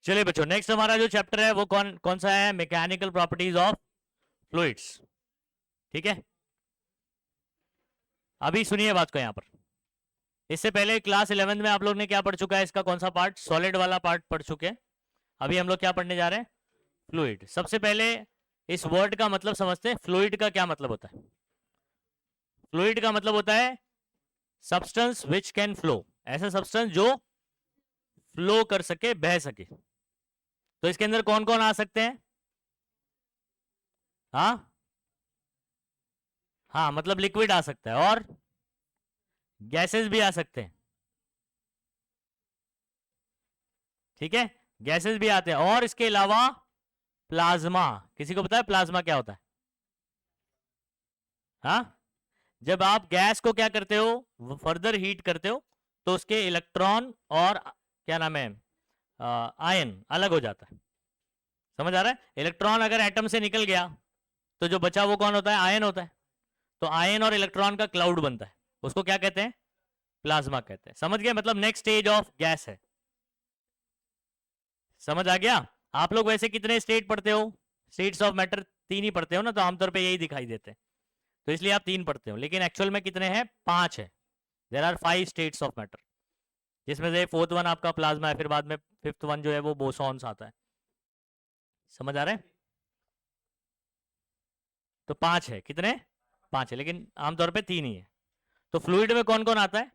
चलिए बच्चों, नेक्स्ट हमारा जो चैप्टर है वो कौन कौन सा है? Mechanical properties of fluids. ठीक है, अभी सुनिए बात को यहां पर। इससे पहले क्लास 11 में आप लोग ने क्या पढ़ चुका है? इसका कौन सा पार्ट? सॉलिड वाला पार्ट पढ़ चुके हैं। अभी हम लोग क्या पढ़ने जा रहे हैं? फ्लूइड। सबसे पहले इस वर्ड का मतलब समझते हैं। फ्लूइड का क्या मतलब होता है? फ्लूइड का मतलब होता है सब्सटेंस विच कैन फ्लो। ऐसा सब्सटेंस जो फ्लो कर सके, बह सके। तो इसके अंदर कौन कौन आ सकते हैं? हाँ हाँ, मतलब लिक्विड आ सकता है और गैसेस भी आ सकते हैं। ठीक है, गैसेस भी आते हैं और इसके अलावा प्लाज्मा। किसी को पता है प्लाज्मा क्या होता है? हाँ, जब आप गैस को क्या करते हो, फर्दर हीट करते हो, तो उसके इलेक्ट्रॉन और क्या नाम है, आयन अलग हो जाता है। समझ आ रहा है? इलेक्ट्रॉन अगर एटम से निकल गया तो जो बचा वो कौन होता है? आयन होता है। तो आयन और इलेक्ट्रॉन का क्लाउड बनता है, उसको क्या कहते हैं? प्लाज्मा कहते हैं। समझ गए? मतलब नेक्स्ट स्टेज ऑफ गैस है। समझ आ गया? आप लोग वैसे कितने स्टेट पढ़ते हो? स्टेट्स ऑफ मैटर तीन ही पढ़ते हो ना, तो आमतौर पे यही दिखाई देते हैं, तो इसलिए आप तीन पढ़ते हो। लेकिन एक्चुअल में कितने हैं? पांच है। There are 5 states of matter, जिसमें से फोर्थ वन आपका प्लाज्मा है, फिर बाद में फिफ्थ वन जो है वो बोसॉन्स आता है। समझ आ रहा है? तो पांच है। कितने? पांच है, लेकिन आमतौर पे तीन ही है। तो फ्लूइड में कौन कौन आता है?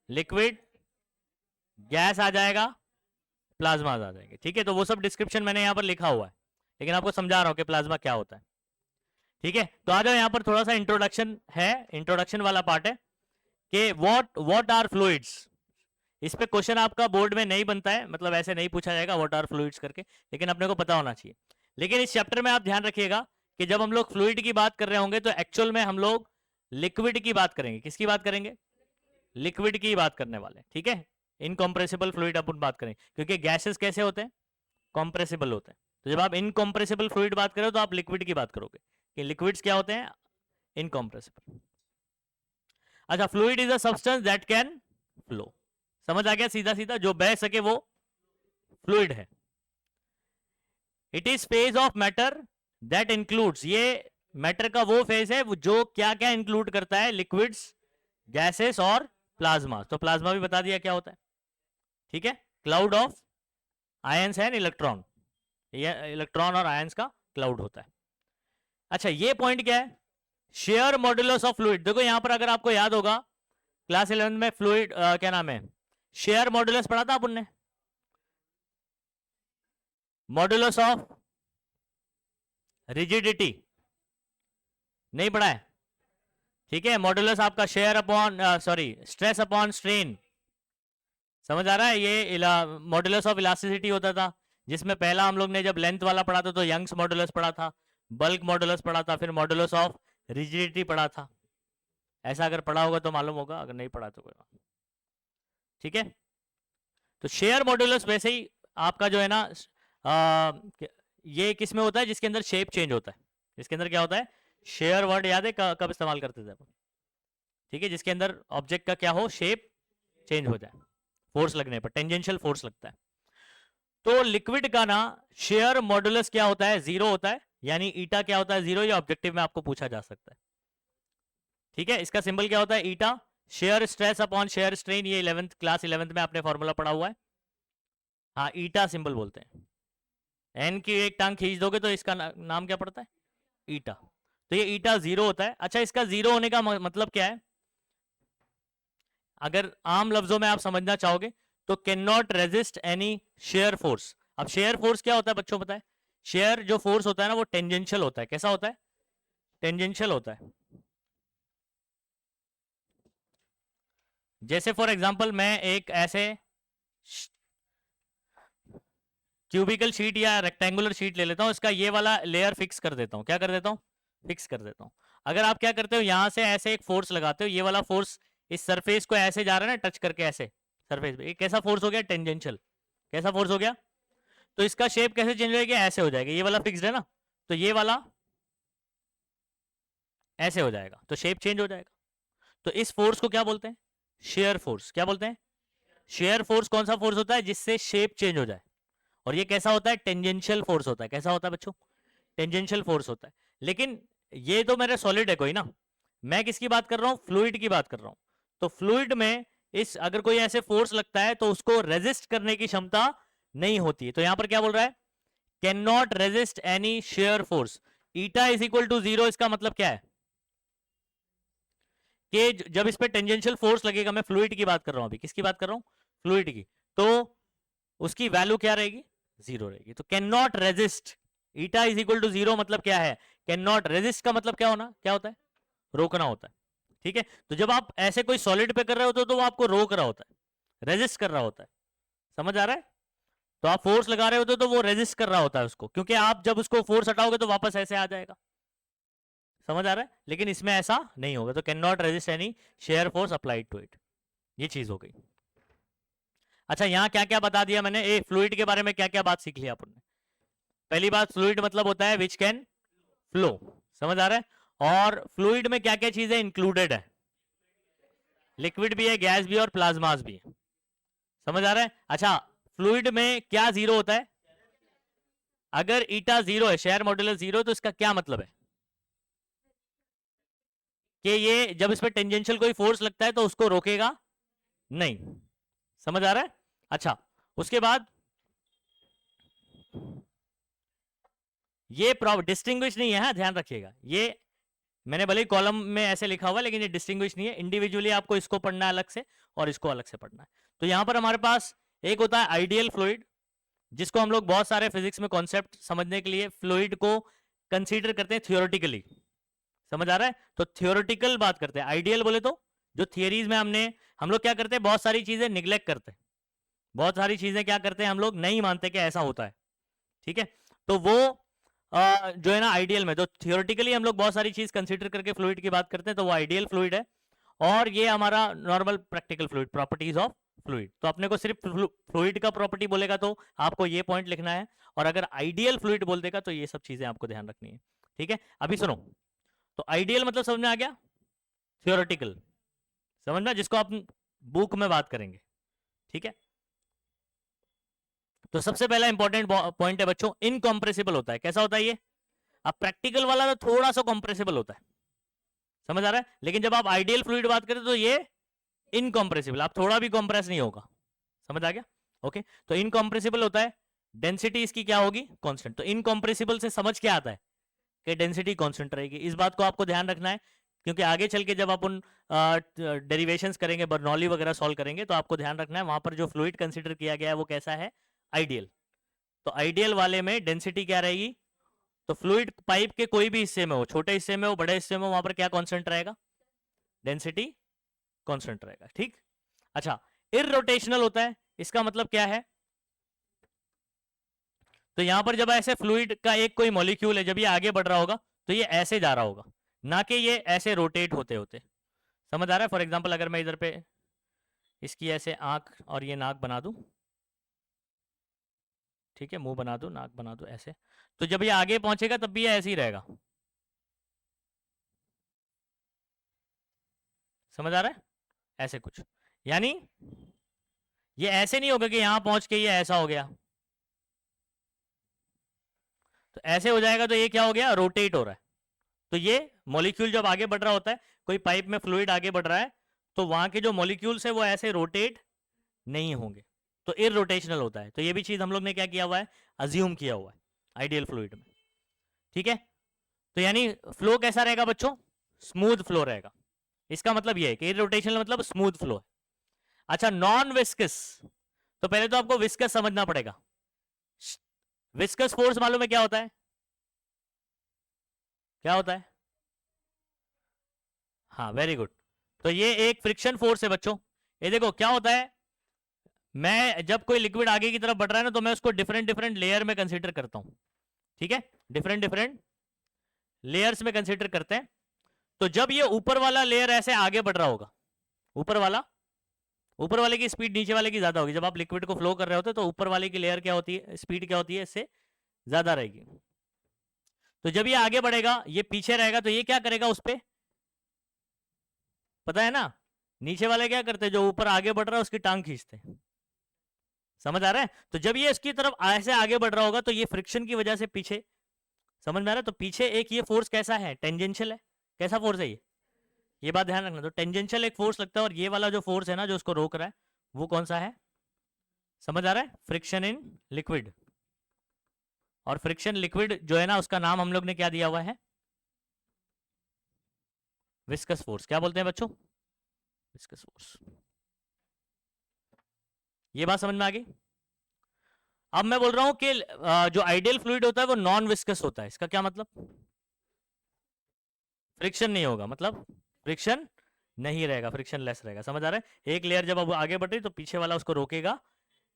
लिक्विड, गैस आ जाएगा, प्लाज्मा आ जाएंगे। ठीक है, तो वो सब डिस्क्रिप्शन मैंने यहाँ पर लिखा हुआ है, लेकिन आपको समझा रहा हूँ कि प्लाज्मा क्या होता है। ठीक है, तो आ जाओ, यहाँ पर थोड़ा सा इंट्रोडक्शन है, इंट्रोडक्शन वाला पार्ट है कि व्हाट आर फ्लूइड्स। इस पे क्वेश्चन आपका बोर्ड में नहीं बनता है, मतलब ऐसे नहीं पूछा जाएगा व्हाट आर फ्लूइड्स करके, लेकिन अपने को पता होना चाहिए। लेकिन इस चैप्टर में आप ध्यान रखिएगा कि जब हम लोग फ्लूइड की बात कर रहे होंगे तो एक्चुअल में हम लोग लिक्विड की बात करेंगे। किसकी बात करेंगे? लिक्विड की बात करने वाले। ठीक है, इनकॉम्प्रेसिबल फ्लूइड अपन बात करेंगे, क्योंकि गैसेस कैसे होते हैं? कॉम्प्रेसिबल होते हैं। तो जब आप इनकॉम्प्रेसिबल फ्लूइड बात करो तो आप लिक्विड की बात करोगे कि लिक्विड्स क्या होते हैं? इनकॉम्प्रेसिबल। अच्छा, fluid is a substance that can flow. समझ आ गया? सीधा सीधा जो बह सके वो फ्लूइड है। It is phase of matter that includes, ये मैटर का वो फेज है जो क्या क्या इंक्लूड करता है? लिक्विड्स, गैसेस और प्लाज्मा। तो प्लाज्मा भी बता दिया क्या होता है। ठीक है, cloud of ions and electron, ये इलेक्ट्रॉन और आयंस का क्लाउड होता है। अच्छा, ये पॉइंट क्या है? Share modulus of fluid. देखो यहां पर अगर आपको याद होगा क्लास 11 में फ्लूइड क्या नाम है, शेयर मॉड्यूलस पढ़ा था अपन ने। मॉड्यूलस ऑफ रिजिडिटी नहीं पढ़ा है? ठीक है, मॉड्यूलस आपका share upon sorry stress upon strain. समझ आ रहा है? ये मॉड्यूलस ऑफ इलास्टिसिटी होता था, जिसमें पहला हम लोग ने जब लेंथ वाला पढ़ा था तो यंग्स मॉड्यूलस पढ़ा था, बल्क मॉड्यूलस पढ़ा था, फिर मॉड्यूलस ऑफ रिजिडिटी पढ़ा था। ऐसा अगर पढ़ा होगा तो मालूम होगा, अगर नहीं पढ़ा तो कोई बात। ठीक है, तो शेयर मॉड्यूलस वैसे ही आपका जो है ना, ये किस में होता है? जिसके अंदर शेप चेंज होता है। जिसके अंदर क्या होता है? शेयर वर्ड याद है कब इस्तेमाल करते थे अपन? ठीक है, जिसके अंदर ऑब्जेक्ट का क्या हो, शेप चेंज हो जाए, फोर्स लगने पर, टेंजेंशियल फोर्स लगता है। तो लिक्विड का ना शेयर मॉड्यूलस क्या होता है? जीरो होता है, यानी ईटा क्या होता है? जीरो। ये ऑब्जेक्टिव में आपको पूछा जा सकता है। ठीक है, इसका सिंबल क्या होता है? Eta. Shear stress upon shear strain, ये 11th क्लास 11th में आपने फॉर्मूला पढ़ा हुआ है। हाँ, ईटा सिंबल बोलते हैं। एन की एक टांग खींच दोगे तो इसका नाम क्या पड़ता है? ईटा। तो ये ईटा जीरो होता है। अच्छा, इसका जीरो होने का मतलब क्या है? अगर आम लफ्जों में आप समझना चाहोगे तो can not resist any shear force. अब शेयर फोर्स क्या होता है बच्चों, पता है? शेयर जो फोर्स होता है ना वो टेंजेंशियल होता है। कैसा होता है? टेंजेंशियल होता है। जैसे फॉर एग्जांपल मैं एक ऐसे क्यूबिकल शीट या रेक्टेंगुलर शीट ले लेता हूं, इसका ये वाला लेयर फिक्स कर देता हूं। क्या कर देता हूं? फिक्स कर देता हूं। अगर आप क्या करते हो, यहां से ऐसे एक फोर्स लगाते हो, ये वाला फोर्स इस सरफेस को ऐसे जा रहा है ना, टच करके ऐसे सरफेस पे, कैसा फोर्स हो गया? टेंजेंशियल। कैसा फोर्स हो गया? तो इसका शेप कैसे चेंज हो जाएगा? ऐसे हो जाएगा। ये वाला फिक्स्ड है ना, तो ये वाला ऐसे हो जाएगा, तो शेप चेंज हो जाएगा। तो इस फोर्स को क्या बोलते हैं? Shear force. क्या बोलते हैं? शेयर फोर्स कौन सा फोर्स होता है जिससे शेप चेंज हो जाए, और ये कैसा होता है, टेंजेंशियल फोर्स होता है। कैसा होता है बच्चों, टेंजेंशियल फोर्स होता है। लेकिन ये तो मेरा सॉलिड है कोई ना, मैं किसकी बात कर रहा हूं, फ्लूइड की बात कर रहा हूं। तो फ्लूइड में इस अगर कोई ऐसे फोर्स लगता है तो उसको रेजिस्ट करने की क्षमता नहीं होती है। तो यहां पर क्या बोल रहा है, can not resist any shear force, eta is equal to 0। इसका मतलब क्या है कि जब इस पे टेंजेंशियल फोर्स लगेगा, मैं फ्लूइड की बात कर रहा हूं अभी, किसकी बात कर रहा हूं, फ्लूइड की, तो उसकी वैल्यू क्या रहेगी, 0 रहेगी। तो can not resist, eta is equal to 0 मतलब क्या है, कैन नॉट रेजिस्ट का मतलब क्या होना, क्या होता है, रोकना होता है। ठीक है, तो जब आप ऐसे कोई सॉलिड पे कर रहे होते हो तो वो आपको रोक रहा होता है, रेजिस्ट कर रहा होता है। समझ आ रहा है, तो आप फोर्स लगा रहे होते हो तो वो रेजिस्ट कर रहा होता है उसको, क्योंकि आप जब उसको फोर्स हटाओगे तो वापस ऐसे आ जाएगा। समझ आ रहा है, लेकिन इसमें ऐसा नहीं होगा। तो can not resist any shear force applied to it, ये चीज हो गई। अच्छा, यहां क्या क्या बता दिया मैंने, ए फ्लूइड के बारे में क्या क्या बात सीख ली अपन ने। पहली बात, फ्लूइड मतलब होता है विच कैन फ्लो। समझ आ रहा है, और फ्लूइड में क्या क्या चीजें इंक्लूडेड है, लिक्विड भी है, गैस भी है, और प्लाज्मास भी है। समझ आ रहा है। अच्छा, फ्लूइड में क्या 0 होता है, अगर ईटा 0 है, शेयर मॉड्यूलस 0, तो इसका क्या मतलब है कि ये जब इस पर टेंजेंशियल कोई फोर्स लगता है तो उसको रोकेगा नहीं। समझ आ रहा है। अच्छा, उसके बाद ये डिस्टिंग्विश नहीं है, हाँ ध्यान रखिएगा, ये मैंने भले ही कॉलम में ऐसे लिखा हुआ है लेकिन ये डिस्टिंग्विश नहीं है, इंडिविजुअली आपको इसको पढ़ना है अलग से और इसको अलग से पढ़ना है। तो यहां पर हमारे पास एक होता है आइडियल फ्लूइड, जिसको हम लोग बहुत सारे फिजिक्स में कॉन्सेप्ट समझने के लिए फ्लूइड को कंसीडर करते हैं थियोरेटिकली। समझ आ रहा है, तो थियोरेटिकल बात करते हैं। आइडियल बोले तो जो थियरीज में हम लोग क्या करते हैं, बहुत सारी चीजें निग्लेक्ट करते हैं, बहुत सारी चीजें क्या करते हैं, हम लोग नहीं मानते कि ऐसा होता है। ठीक है, तो वो जो है ना आइडियल में, तो थियोरेटिकली हम लोग बहुत सारी चीज कंसीडर करके फ्लूइड की बात करते हैं, तो वो आइडियल फ्लूइड है। और ये हमारा normal practical fluid, properties of fluid. तो अपने को सिर्फ फ्लूइड का प्रॉपर्टी बोलेगा तो आपको ये पॉइंट लिखना है, और अगर आइडियल फ्लूइड बोल देगा तो ये सब चीजें आपको ध्यान रखनी है। ठीक है, अभी सुनो, तो आइडियल मतलब समझ में आ गया, थियोरेटिकल समझना, जिसको आप बुक में बात करेंगे। ठीक है, तो सबसे पहला इंपॉर्टेंट पॉइंट है बच्चों, इनकॉम्प्रेसिबल होता है। कैसा होता है ये, अब प्रैक्टिकल वाला तो थोड़ा सा कॉम्प्रेसिबल होता है, समझ आ रहा है, लेकिन जब आप आइडियल फ्लूइड बात करें तो ये इनकॉम्प्रेसिबल, आप थोड़ा भी कॉम्प्रेस नहीं होगा। समझ आ गया, ओके। तो इनकॉम्प्रेसिबल होता है, डेंसिटी इसकी क्या होगी, कांस्टेंट। तो इनकॉम्प्रेसिबल से समझ क्या आता है कि डेंसिटी कांस्टेंट रहेगी। इस बात को आपको ध्यान रखना है, क्योंकि आगे चल के जब अपन डेरिवेशंस करेंगे, बर्नौली वगैरह सॉल्व करेंगे, तो आपको ध्यान रखना है वहां पर जो फ्लूइड कंसीडर किया गया है वो कैसा है, आइडियल। तो आइडियल वाले में डेंसिटी क्या रहेगी, तो फ्लूइड पाइप के कोई भी हिस्से में हो, छोटे हिस्से में हो, बड़े हिस्से में हो, वहां पर क्या कांस्टेंट रहेगा, डेंसिटी कांस्टेंट रहेगा। ठीक, अच्छा, इररोटेशनल होता है, इसका मतलब क्या है, तो यहां पर जब ऐसे फ्लूइड का एक कोई मॉलिक्यूल है, जब ये आगे बढ़ रहा होगा तो ये ऐसे जा रहा होगा, ना कि ये ऐसे रोटेट होते होते। समझ आ रहा है। फॉर एग्जांपल अगर मैं इधर पे इसकी ऐसे आंख और ये नाक बना दूं, ठीक है, मुंह बना दूं, नाक बना दूं ऐसे, तो जब ये आगे पहुंचेगा तब भी ये ऐसे ही रहेगा। समझ आ रहा है, ऐसे कुछ, यानी ये ऐसे नहीं होगा कि यहां पहुंच के ये ऐसा हो गया, तो ऐसे हो जाएगा, तो ये क्या हो गया, रोटेट हो रहा है। तो ये मॉलिक्यूल जब आगे बढ़ रहा होता है, कोई पाइप में फ्लूइड आगे बढ़ रहा है, तो वहां के जो मॉलिक्यूल्स है वो ऐसे रोटेट नहीं होंगे, तो इररोटेशनल होता है। तो ये भी चीज हम लोग ने क्या किया हुआ है, अज्यूम किया हुआ है आइडियल फ्लूइड में। ठीक है, तो यानी फ्लो कैसा रहेगा बच्चों, स्मूथ फ्लो रहेगा। इसका मतलब ये है कि इररोटेशनल मतलब स्मूथ फ्लो है। अच्छा, नॉन विस्कस, तो पहले तो आपको विस्कस समझना पड़ेगा। विस्कस फोर्स मालूम है क्या होता है, क्या होता है, हाँ वेरी गुड। तो ये एक फ्रिक्शन फोर्स है बच्चों। ये देखो क्या होता है, मैं जब कोई लिक्विड आगे की तरफ बढ़ रहा है ना, तो मैं उसको डिफरेंट डिफरेंट लेयर में कंसीडर करता हूं। ठीक है, डिफरेंट डिफरेंट लेयर्स में कंसीडर करते हैं। तो जब ये ऊपर वाला लेयर ऐसे आगे बढ़ रहा होगा, ऊपर वाले की स्पीड नीचे वाले की ज्यादा होगी। जब आप लिक्विड को फ्लो कर रहे होते तो ऊपर वाले की लेयर क्या होती है, स्पीड क्या होती है, इससे ज्यादा रहेगी। तो जब ये आगे बढ़ेगा, ये पीछे रहेगा, तो ये क्या करेगा, उस पर पता है ना, नीचे वाले क्या करते हैं, जो ऊपर आगे बढ़ रहा है उसकी टांग खींचते हैं। समझ आ रहा है? तो जब ये इसकी तरफ ऐसे आगे बढ़ रहा होगा तो ये फ्रिक्शन की वजह से पीछे, समझ में आ रहा है? तो पीछे एक ये फोर्स कैसा है, टेंजेंशियल है। कैसा फोर्स है ये बात ध्यान रखना। तो टेंजेंशियल एक फोर्स लगता है, और ये वाला जो फोर्स है ना जो उसको रोक रहा है, वो कौन सा है? समझ आ रहा है? Friction in liquid. और फ्रिक्शन लिक्विड जो है ना, उसका नाम हम लोग ने क्या दिया हुआ है? Viscous force. क्या बोलते हैं बच्चों? Viscous force. ये बात समझ में आ गई? अब मैं बोल रहा हूं कि जो आइडियल फ्लूइड होता है वो नॉन विस्कस होता है। इसका क्या मतलब? फ्रिक्शन नहीं होगा, मतलब फ्रिक्शन नहीं रहेगा, फ्रिक्शन लेस रहेगा। समझ आ रहा है? एक लेयर जब अब आगे बढ़ रही तो पीछे वाला उसको रोकेगा।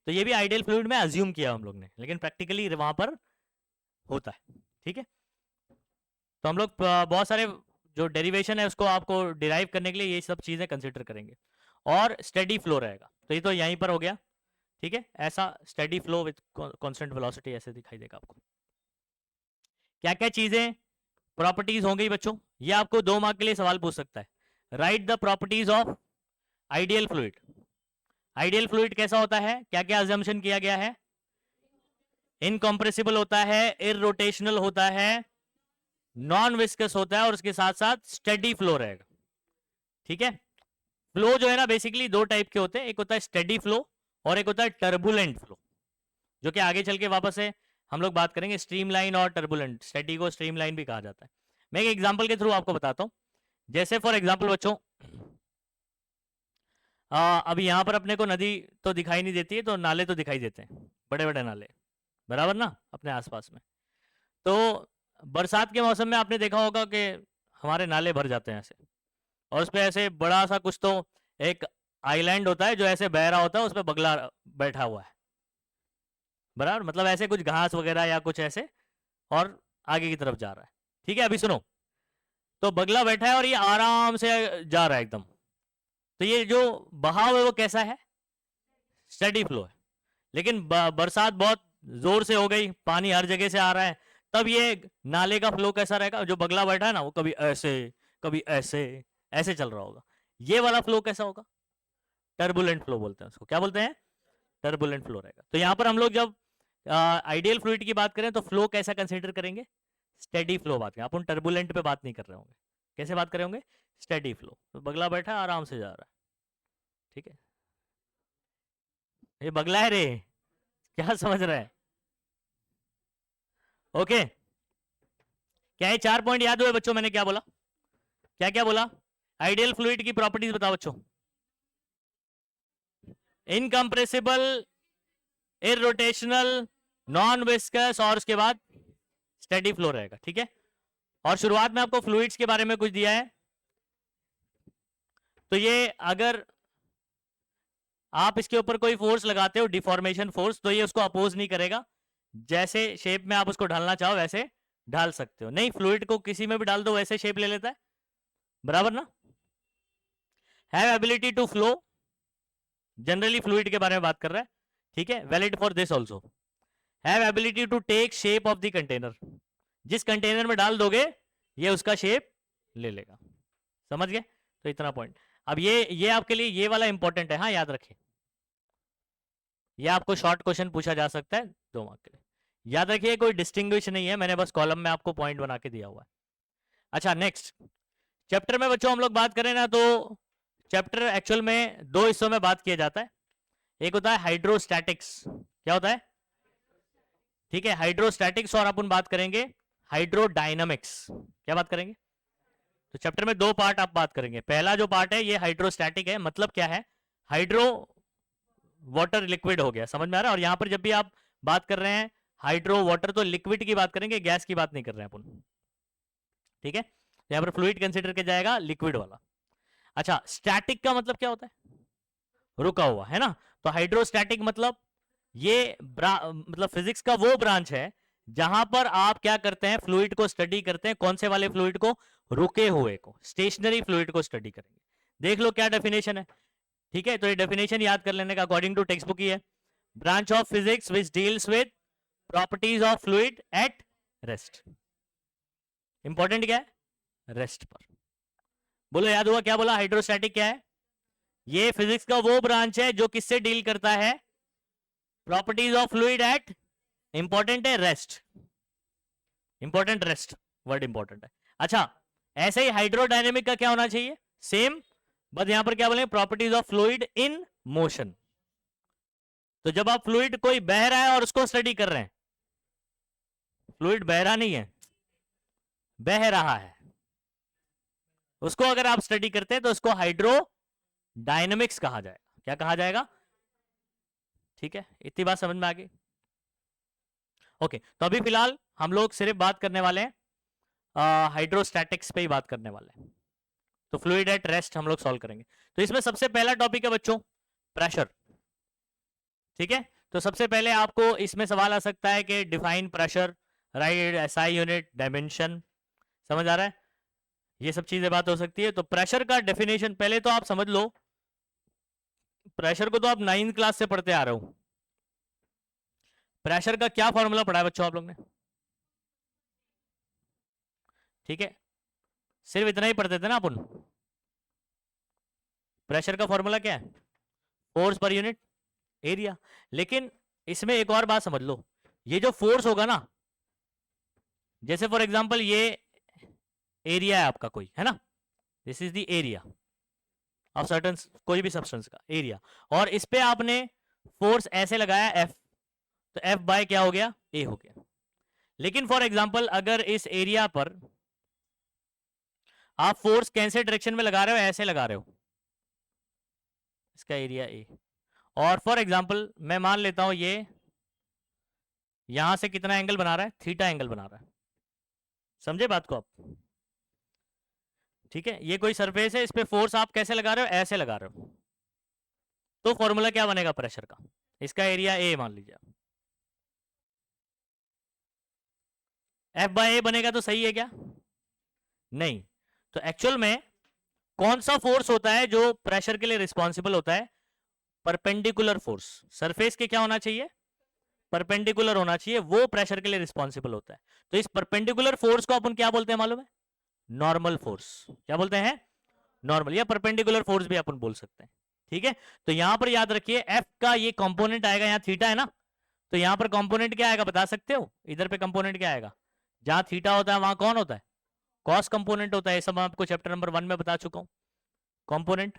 तो ये भी आइडियल फ्लूइड में अज्यूम किया हम लोग ने, लेकिन प्रैक्टिकली वहां पर होता है। ठीक है, तो हम लोग बहुत सारे जो डेरिवेशन है उसको आपको डिराइव करने के लिए ये सब चीजें कंसिडर करेंगे। और स्टेडी फ्लो रहेगा, तो ये तो यहीं पर हो गया। ठीक है, ऐसा steady flow with constant velocity ऐसे दिखाई देगा आपको। क्या क्या चीजें प्रॉपर्टीज हो गई बच्चों? ये आपको 2 मार्क के लिए सवाल पूछ सकता है। Right the properties of ideal fluid. Ideal fluid कैसा होता है? क्या क्या अजम्पशन किया गया है? इनकंप्रेसिबल होता है, इररोटेशनल होता है, नॉन विस्कस होता है, और उसके साथ साथ स्टेडी फ्लो रहेगा। ठीक है, फ्लो जो है ना बेसिकली 2 टाइप के होते हैं, एक होता है स्टेडी फ्लो और एक होता है टर्बुलेंट फ्लो, जो कि आगे चल के वापस से हम लोग बात करेंगे। स्ट्रीमलाइन और टर्बुलेंट, स्टेडी को स्ट्रीमलाइन भी कहा जाता है। मैं एक एग्जांपल के थ्रू आपको बताता हूं। जैसे फॉर एग्जांपल बच्चों, अभी यहां पर अपने को नदी तो दिखाई नहीं देती है, तो नाले तो दिखाई देते हैं, बड़े बड़े नाले, बराबर ना, अपने आसपास में। तो बरसात के मौसम में आपने देखा होगा कि हमारे नाले भर जाते हैं ऐसे, और उस पर ऐसे बड़ा सा कुछ तो एक आइलैंड होता है जो ऐसे बह रहा होता है, उस पर बगला बैठा हुआ है, बराबर, मतलब ऐसे कुछ घास वगैरह या कुछ ऐसे, और आगे की तरफ जा रहा है। ठीक है, अभी सुनो, तो बगला बैठा है और ये आराम से जा रहा है एकदम। तो ये जो बहाव है वो कैसा है? स्टेडी फ्लो है। लेकिन बरसात बहुत जोर से हो गई, पानी हर जगह से आ रहा है, तब ये नाले का फ्लो कैसा रहेगा? जो बगला बैठा है ना वो कभी ऐसे कभी ऐसे ऐसे चल रहा होगा। ये वाला फ्लो कैसा होगा? टर्बुलेंट फ्लो बोलते हैं उसको। क्या बोलते हैं? टर्बुलेंट फ्लो रहेगा। तो यहाँ पर हम लोग जब आइडियल फ्लूइड की बात करें तो फ्लो कैसा कंसिडर करेंगे? स्टेडी फ्लो बात करें। अपन टर्बुलेंट पे बात नहीं कर रहे होंगे। कैसे बात करें होंगे? Steady flow. तो बगला बैठा आराम से जा रहा है। ठीक है, ये बगला है रे, क्या समझ रहा है? ओके, क्या ये 4 पॉइंट याद हुए बच्चों? मैंने क्या बोला, क्या क्या बोला? आइडियल फ्लूइड की प्रॉपर्टीज बताओ बच्चों। इनकंप्रेसिबल, इररोटेशनल, नॉन विस्कस, और उसके बाद स्टेडी फ्लो रहेगा। ठीक है, और शुरुआत में आपको फ्लूइड्स के बारे में कुछ दिया है। तो ये अगर आप इसके ऊपर कोई फोर्स लगाते हो, डिफॉर्मेशन फोर्स, तो ये उसको अपोज नहीं करेगा। जैसे शेप में आप उसको ढालना चाहो वैसे ढाल सकते हो। नहीं, फ्लूइड को किसी में भी डाल दो वैसे शेप ले लेता है, बराबर ना। Have ability to flow, generally fluid के बारे में बात कर रहा है। ठीक है, valid for this also. Have ability to take shape of the container, जिस कंटेनर में डाल दोगे ये उसका शेप ले लेगा। समझ गए? तो इतना पॉइंट। अब ये आपके लिए ये वाला इंपॉर्टेंट है, हाँ याद रखिए, ये आपको शॉर्ट क्वेश्चन पूछा जा सकता है 2 मार्क के लिए। याद रखिए कोई डिस्टिंग्विश नहीं है, मैंने बस कॉलम में आपको पॉइंट बना के दिया हुआ है। अच्छा, नेक्स्ट चैप्टर में बच्चों हम लोग बात करें ना, तो चैप्टर एक्चुअल में 2 हिस्सों में बात किया जाता है। एक होता है हाइड्रोस्टैटिक्स। क्या होता है? ठीक है, हाइड्रोस्टैटिक्स, और अपन बात करेंगे हाइड्रोडायनामिक्स। क्या बात करेंगे? तो चैप्टर में 2 पार्ट आप बात करेंगे। पहला जो पार्ट है ये हाइड्रोस्टैटिक है, मतलब क्या है? हाइड्रो वाटर लिक्विड हो गया, समझ में आ रहा है? और यहां पर जब भी आप बात कर रहे हैं हाइड्रो वाटर, तो लिक्विड की बात करेंगे, गैस की बात नहीं कर रहे हैं अपन। ठीक है, यहां पर फ्लूइड कंसिडर किया जाएगा, लिक्विड वाला। अच्छा, स्टैटिक का मतलब क्या होता है? रुका हुआ, है ना। तो हाइड्रोस्टैटिक मतलब ये मतलब फिजिक्स का वो ब्रांच है जहां पर आप क्या करते हैं, फ्लूइड को स्टडी करते हैं। कौन से वाले फ्लूइड को? रुके हुए को, स्टेशनरी फ्लूइड को स्टडी करेंगे। देख लो क्या डेफिनेशन है। ठीक है, तो ये डेफिनेशन याद कर लेने का, अकॉर्डिंग टू टेक्स्ट बुक ही है। Branch of physics which deals with properties of fluid at rest. Important क्या है? रेस्ट पर। बोलो, याद हुआ क्या बोला? हाइड्रोस्टैटिक क्या है? ये फिजिक्स का वो ब्रांच है जो किससे डील करता है, properties of fluid at, important है rest, important rest, word important है। अच्छा, ऐसे ही हाइड्रोडायनेमिक का क्या होना चाहिए, सेम, बस यहां पर क्या बोले, properties of fluid in motion. तो जब आप फ्लूइड कोई बह रहा है और उसको स्टडी कर रहे हैं, फ्लूइड बह रहा नहीं है, बह रहा है, उसको अगर आप स्टडी करते हैं तो उसको हाइड्रोडायनेमिक्स कहा जाएगा। क्या कहा जाएगा, ठीक है, इतनी बात समझ में आ गई। ओके, तो अभी फिलहाल हम लोग सिर्फ बात करने वाले हैं हाइड्रोस्टैटिक्स पे ही बात करने वाले हैं। तो फ्लूइड एट रेस्ट हम लोग सॉल्व करेंगे। तो इसमें सबसे पहला टॉपिक है बच्चों प्रेशर, ठीक है। तो सबसे पहले आपको इसमें सवाल आ सकता है कि define pressure, right, SI unit, dimension, समझ आ रहा है, ये सब चीजें बात हो सकती है। तो प्रेशर का डेफिनेशन पहले तो आप समझ लो, प्रेशर को तो आप 9th क्लास से पढ़ते आ रहे हो। प्रेशर का क्या फॉर्मूला पढ़ा है बच्चों आप लोग ने, ठीक है, सिर्फ इतना ही पढ़ते थे ना अपन। प्रेशर का फॉर्मूला क्या है, फोर्स पर यूनिट एरिया। लेकिन इसमें एक और बात समझ लो, ये जो फोर्स होगा ना, जैसे फॉर एग्जांपल ये एरिया है आपका कोई, है ना, this is the area of certain, कोई भी सब्सटेंस का एरिया, और इस पे आपने फोर्स ऐसे लगाया एफ, तो एफ बाय क्या हो गया, ए हो गया। लेकिन फॉर एग्जांपल अगर इस एरिया पर आप फोर्स कैसे डायरेक्शन में लगा रहे हो, ऐसे लगा रहे हो, इसका एरिया ए, और फॉर एग्जांपल मैं मान लेता हूं ये यहां से कितना एंगल बना रहा है, थीटा एंगल बना रहा है, समझे बात को आप, ठीक है। ये कोई सरफेस है, इस पे फोर्स आप कैसे लगा रहे हो, ऐसे लगा रहे हो, तो फॉर्मूला क्या बनेगा प्रेशर का, इसका एरिया ए मान लीजिए, एफ बाय ए बनेगा, तो सही है क्या, नहीं। तो एक्चुअल में कौन सा फोर्स होता है जो प्रेशर के लिए रिस्पॉन्सिबल होता है, परपेंडिकुलर फोर्स, सरफेस के क्या होना चाहिए, परपेंडिकुलर होना चाहिए, वो प्रेशर के लिए रिस्पॉन्सिबल होता है। तो इस परपेंडिकुलर फोर्स को अपन क्या बोलते हैं मालूम है, नॉर्मल फोर्स, क्या बोलते हैं, नॉर्मल, या परपेंडिकुलर फोर्स भी अपन बोल सकते हैं, ठीक है। तो यहां पर याद रखिए एफ का ये कंपोनेंट आएगा, यहाँ थीटा है ना, तो यहां पर कंपोनेंट क्या आएगा बता सकते हो, इधर पे कंपोनेंट क्या आएगा, जहां थीटा होता है वहां कौन होता है, कॉस कंपोनेंट होता है, ये सब मैं आपको चैप्टर नंबर 1 में बता चुका हूं। कंपोनेंट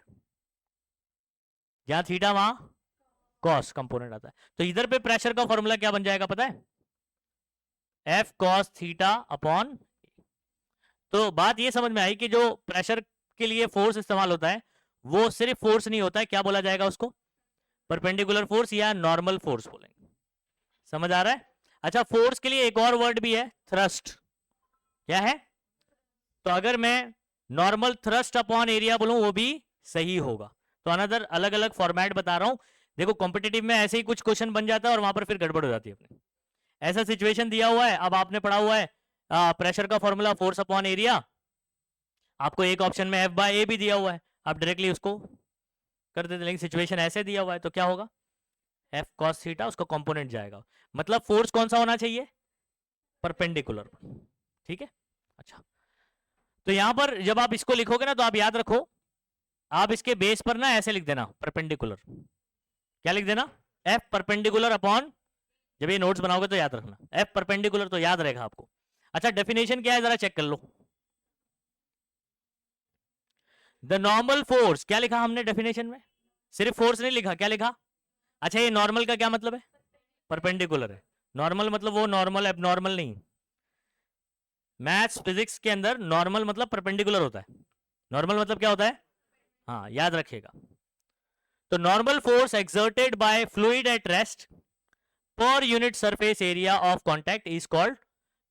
जहां थीटा वहां कॉस कंपोनेंट आता है। तो इधर पे प्रेशर का फॉर्मूला क्या बन जाएगा पता है, एफ कॉस थीटा अपॉन। तो बात ये समझ में आई कि जो प्रेशर के लिए फोर्स इस्तेमाल होता है वो सिर्फ फोर्स नहीं होता है, क्या बोला जाएगा उसको, परपेंडिकुलर फोर्स या नॉर्मल फोर्स बोलेंगे, समझ आ रहा है। अच्छा, फोर्स के लिए एक और वर्ड भी है, थ्रस्ट, क्या है, तो अगर मैं नॉर्मल थ्रस्ट अपॉन एरिया बोलूं वो भी सही होगा। तो अनदर अलग अलग फॉर्मेट बता रहा हूं, देखो कॉम्पिटिटिव में ऐसे ही कुछ क्वेश्चन बन जाता है और वहां पर फिर गड़बड़ हो जाती है अपनी। ऐसा सिचुएशन दिया हुआ है, अब आपने पढ़ा हुआ है प्रेशर का फॉर्मूला फोर्स अपॉन एरिया, आपको एक ऑप्शन में एफ बाय ए भी दिया हुआ है, आप डायरेक्टली उसको कर देते, लेकिन सिचुएशन ऐसे दिया हुआ है तो क्या होगा, एफ कॉस थीटा, उसका कंपोनेंट जाएगा, मतलब फोर्स कौन सा होना चाहिए, परपेंडिकुलर, ठीक है। अच्छा, तो यहां पर जब आप इसको लिखोगे ना तो आप याद रखो, आप इसके बेस पर ना ऐसे लिख देना परपेंडिकुलर, क्या लिख देना, एफ परपेंडिकुलर अपॉन, जब ये नोट्स बनाओगे तो याद रखना एफ परपेंडिकुलर, तो याद रहेगा आपको। अच्छा, डेफिनेशन क्या है जरा चेक कर लो, द नॉर्मल फोर्स, क्या लिखा हमने डेफिनेशन में, सिर्फ फोर्स नहीं लिखा, क्या लिखा, अच्छा ये नॉर्मल का क्या मतलब है, परपेंडिकुलर है, नॉर्मल मतलब वो नॉर्मल एबनॉर्मल नहीं, मैथ्स फिजिक्स के अंदर नॉर्मल मतलब परपेंडिकुलर होता है, नॉर्मल मतलब क्या होता है, हाँ याद रखिएगा। तो normal force exerted by fluid eight rest per unit surface area of contact is called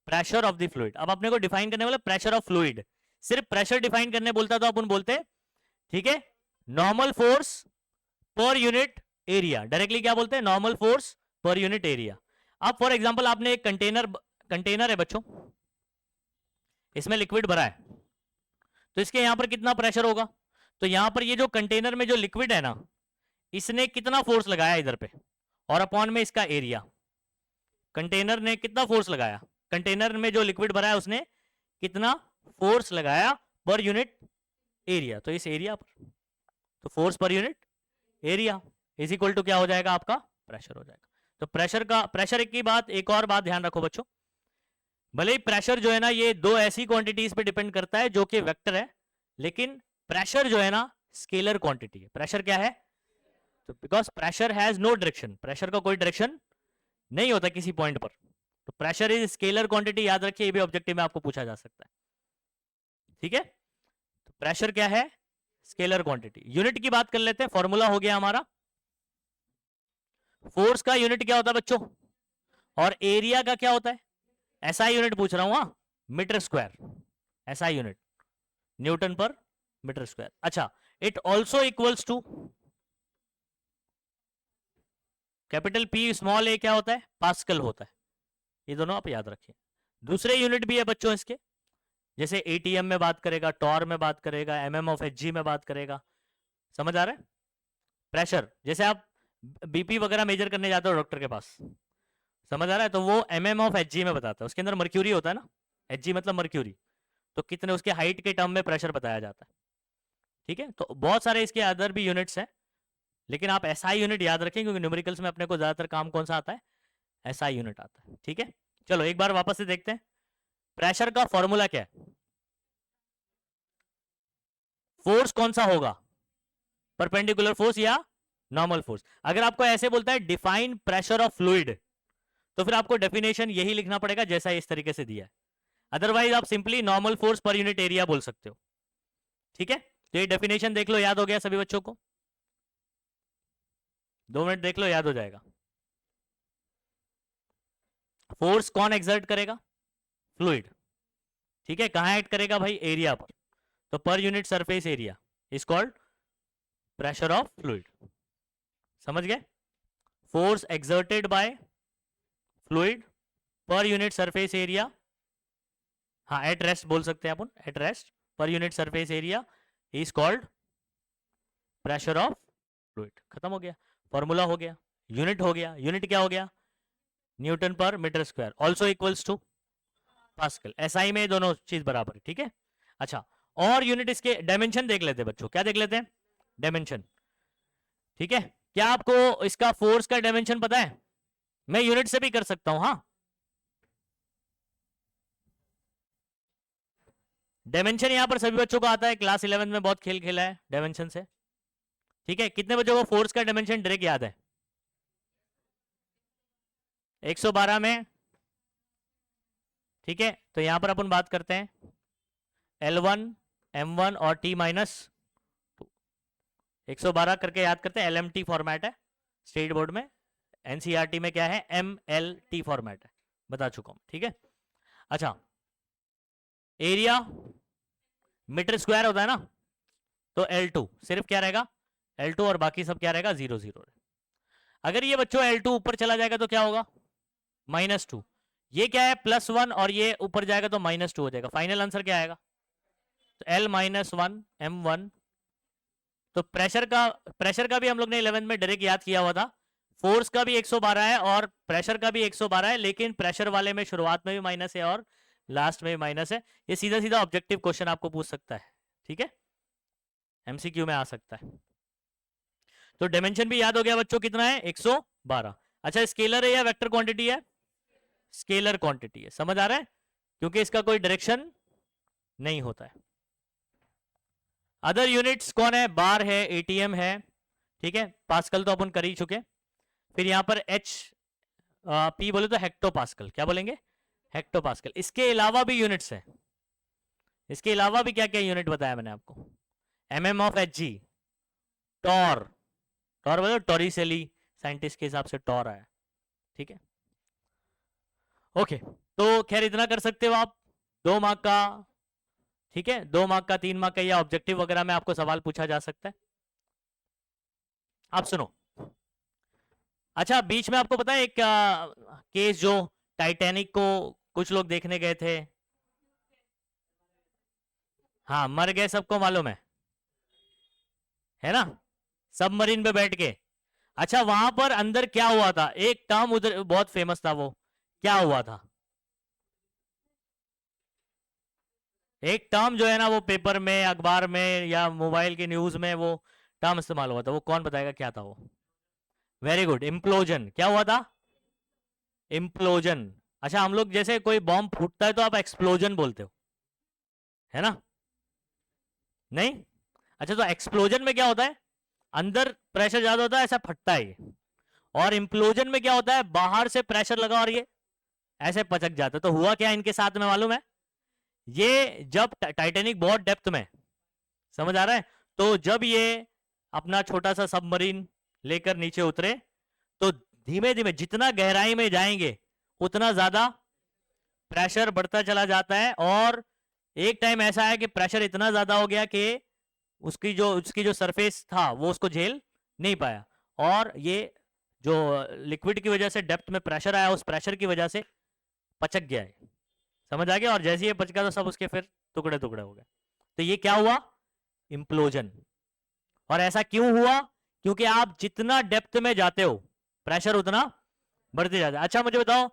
pressure of the fluid. अब अपने को डिफाइन करने वाला प्रेशर ऑफ फ्लूइड, सिर्फ प्रेशर डिफाइन करने बोलता तो अपन बोलते, ठीक है, normal force per unit area, directly क्या बोलते हैं, normal force per unit area. अब फॉर एग्जांपल आपने एक कंटेनर है बच्चों, इसमें लिक्विड भरा है, तो इसके यहां पर कितना प्रेशर होगा, तो यहां पर ये जो कंटेनर में जो लिक्विड है ना, इसने कितना फोर्स लगाया इधर पे, और अपॉन में इसका एरिया, कंटेनर ने कितना फोर्स लगाया, कंटेनर में जो लिक्विड भरा है उसने कितना फोर्स लगाया पर यूनिट एरिया, तो इस एरिया पर, तो force per unit area is equal to क्या हो जाएगा आपका, प्रेशर हो जाएगा। तो प्रेशर की बात, एक और बात ध्यान रखो बच्चों, भले ही प्रेशर जो है ना ये दो ऐसी क्वांटिटीज पे डिपेंड करता है जो कि वेक्टर है, लेकिन प्रेशर जो है ना स्केलर क्वांटिटी है। प्रेशर क्या है, तो because pressure has no direction, pressure का कोई डायरेक्शन नहीं होता किसी पॉइंट पर, तो प्रेशर इज स्केलर क्वांटिटी, याद रखिए, ये भी ऑब्जेक्टिव में आपको पूछा जा सकता है। ठीक है, तो प्रेशर क्या है, स्केलर क्वांटिटी। यूनिट की बात कर लेते हैं, फॉर्मूला हो गया हमारा। फोर्स का यूनिट क्या होता है बच्चों, और एरिया का क्या होता है, एसआई यूनिट पूछ रहा हूं, हाँ, meter square, SI unit newton per metre square. अच्छा, it also equals to capital P small A क्या होता है, पास्कल होता है। ये दोनों आप याद रखिए। दूसरे यूनिट भी है बच्चों इसके, जैसे एटीएम में बात करेगा, टॉर में बात करेगा, एमएम ऑफ एचजी में बात करेगा। समझ आ रहा है, प्रेशर जैसे आप बीपी वगैरह मेजर करने जाते हो डॉक्टर के पास, समझ आ रहा है, तो वो एमएम ऑफ एचजी में बताता है, उसके अंदर मर्क्यूरी होता है ना, एचजी मतलब मर्क्यूरी, तो कितने उसके हाइट के टर्म में प्रेशर बताया जाता है। ठीक है, तो बहुत सारे इसके अदर भी यूनिट्स हैं, लेकिन आप एसआई यूनिट याद रखें, क्योंकि न्यूमेरिकल्स में अपने को ज्यादातर काम कौन सा आता है, एसआई यूनिट आता है। ठीक है, चलो एक बार वापस से देखते हैं, प्रेशर का फॉर्मूला क्या है, फोर्स कौन सा होगा, परपेंडिकुलर फोर्स या नॉर्मल फोर्स। अगर आपको ऐसे बोलता है डिफाइन प्रेशर ऑफ फ्लूइड, तो फिर आपको डेफिनेशन यही लिखना पड़ेगा जैसा इस तरीके से दिया है, अदरवाइज आप simply normal force per unit area बोल सकते हो। ठीक है, तो ये डेफिनेशन देख लो, याद हो गया सभी बच्चों को, 2 मिनट देख लो, याद हो जाएगा। फोर्स कौन एक्सर्ट करेगा, फ्लूइड। ठीक है, कहां एक्ट करेगा भाई, एरिया पर, तो per unit surface area is called pressure of fluid. समझ गए, force exerted by fluid per unit surface area, हाँ एट रेस्ट बोल सकते हैं अपन, at rest per unit surface area is called pressure of fluid. खत्म हो गया, फॉर्मूला हो गया, यूनिट हो गया, यूनिट क्या हो गया, newton per metre square, also equals to pascal. SI में दोनों चीज बराबर है। ठीक है, अच्छा, और यूनिट इसके डायमेंशन देख लेते हैं बच्चों, क्या देख लेते हैं, डायमेंशन। ठीक है, क्या आपको इसका फोर्स का डायमेंशन पता है, मैं यूनिट से भी कर सकता हूं, हाँ, डायमेंशन यहां पर सभी बच्चों को आता है, क्लास 11 में बहुत खेल खेला है डायमेंशन से। ठीक है, कितने बच्चों को फोर्स का डायमेंशन डायरेक्ट याद है, 112 में। ठीक है, तो यहां पर अपन बात करते हैं L1 M1 और T माइनस 112 करके याद करते हैं, LMT फॉर्मेट है स्टेट बोर्ड में, एनसीईआरटी में क्या है, MLT फॉर्मेट है, बता चुका हूं। ठीक है, अच्छा, एरिया मीटर स्क्वायर होता है ना, तो L2 सिर्फ क्या रहेगा, L2, और बाकी सब क्या रहेगा, 0 0। अगर ये बच्चों L2 ऊपर चला जाएगा तो क्या होगा, -2, ये क्या है +1, और ये ऊपर जाएगा तो -2 हो जाएगा, फाइनल आंसर क्या आएगा, तो L-1 M1। तो प्रेशर का भी हम लोग ने 11 में डायरेक्ट याद किया हुआ था, फोर्स का भी 112 है और प्रेशर का भी 112 है, लेकिन प्रेशर वाले में शुरुआत में भी माइनस है और लास्ट में भी माइनस है। ये सीधा सीधा ऑब्जेक्टिव क्वेश्चन आपको पूछ सकता है। ठीक है, एमसीक्यू में आ सकता है। तो डायमेंशन भी याद हो गया बच्चों, कितना है, 112। अच्छा, स्केलर है या वेक्टर क्वांटिटी है, स्केलर क्वांटिटी है, समझ आ रहा है, क्योंकि इसका कोई डायरेक्शन नहीं होता है। अदर यूनिट्स कौन है, बार है, एटीएम है। ठीक है, पास्कल तो अपन कर ही चुके। फिर यहां पर एच पी बोले तो हेक्टो पास्कल, क्या बोलेंगे, हेक्टो पास्कल। इसके अलावा भी यूनिट्स हैं, इसके अलावा भी क्या क्या यूनिट बताया मैंने आपको, mm of H G, torr, torr बोलो टॉरिसेली, साइंटिस्ट के हिसाब से टॉर आया। ठीक है, ओके, तो खैर इतना कर सकते हो आप, 2 मार्क का। ठीक है, 2 मार्क का, 3 मार्क का, या ऑब्जेक्टिव वगैरह में आपको सवाल पूछा जा सकता है। आप सुनो, अच्छा, बीच में आपको पता है एक केस जो टाइटैनिक को कुछ लोग देखने गए थे, हाँ मर गए, सबको मालूम है ना, सबमरीन पे बैठ के। अच्छा, वहां पर अंदर क्या हुआ था, एक टर्म उधर बहुत फेमस था, वो क्या हुआ था, एक टर्म जो है ना वो पेपर में, अखबार में या मोबाइल की न्यूज में वो टर्म इस्तेमाल हुआ था, वो कौन बताएगा क्या था वो? Very good, implosion. क्या हुआ था? इम्प्लोजन। अच्छा, हम लोग जैसे कोई बॉम्ब फूटता है तो आप एक्सप्लोजन बोलते हो, है ना? नहीं? अच्छा, तो एक्सप्लोजन में क्या होता है? अंदर प्रेशर ज्यादा होता है, ऐसा फटता है ये। और इम्प्लोजन में क्या होता है? बाहर से प्रेशर लगा और ये ऐसे पचक जाता है। तो हुआ क्या इनके साथ में मालूम है? ये जब टाइटेनिक बहुत डेप्थ में, समझ आ रहा है, तो जब ये अपना छोटा सा सबमरीन लेकर नीचे उतरे, तो धीमे धीमे जितना गहराई में जाएंगे उतना ज्यादा प्रेशर बढ़ता चला जाता है। और एक टाइम ऐसा है कि प्रेशर इतना ज्यादा हो गया कि उसकी जो सरफेस था वो उसको झेल नहीं पाया, और ये जो लिक्विड की वजह से डेप्थ में प्रेशर आया, उस प्रेशर की वजह से पचक गया है। समझ आ गया? और जैसे ये पचका तो सब उसके फिर टुकड़े टुकड़े हो गए। तो ये क्या हुआ? इम्प्लोजन। और ऐसा क्यों हुआ? क्योंकि आप जितना डेप्थ में जाते हो प्रेशर उतना बढ़ते जाता है। अच्छा मुझे बताओ,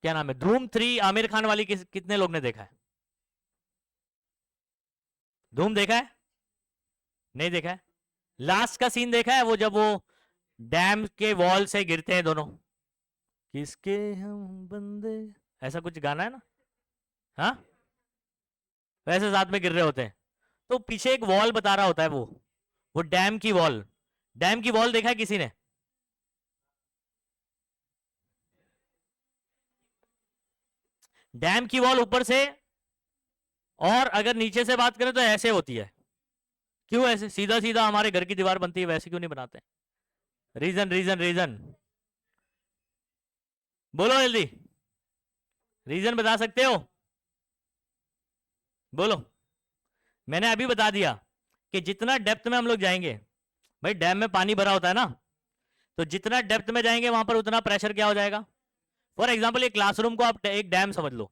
क्या नाम है, धूम 3 आमिर खान वाली कितने लोग ने देखा है? धूम देखा है? नहीं देखा है? लास्ट का सीन देखा है, वो जब वो डैम के वॉल से गिरते हैं दोनों, किसके हम बंदे, ऐसा कुछ गाना है ना? हाँ, वैसे साथ में गिर रहे होते हैं। तो पीछे एक वॉल बता रहा होता है, वो डैम की वॉल। डैम की वॉल देखा है किसी ने? डैम की वॉल ऊपर से, और अगर नीचे से बात करें तो ऐसे होती है। क्यों ऐसे? सीधा सीधा हमारे घर की दीवार बनती है, वैसे क्यों नहीं बनाते? रीजन रीजन रीजन, बोलो जल्दी, रीजन बता सकते हो? बोलो। मैंने अभी बता दिया कि जितना डेप्थ में हम लोग जाएंगे, भाई डैम में पानी भरा होता है ना, तो जितना डेप्थ में जाएंगे वहां पर उतना प्रेशर क्या हो जाएगा? फॉर एग्जाम्पल ये क्लासरूम को आप एक डैम समझ लो,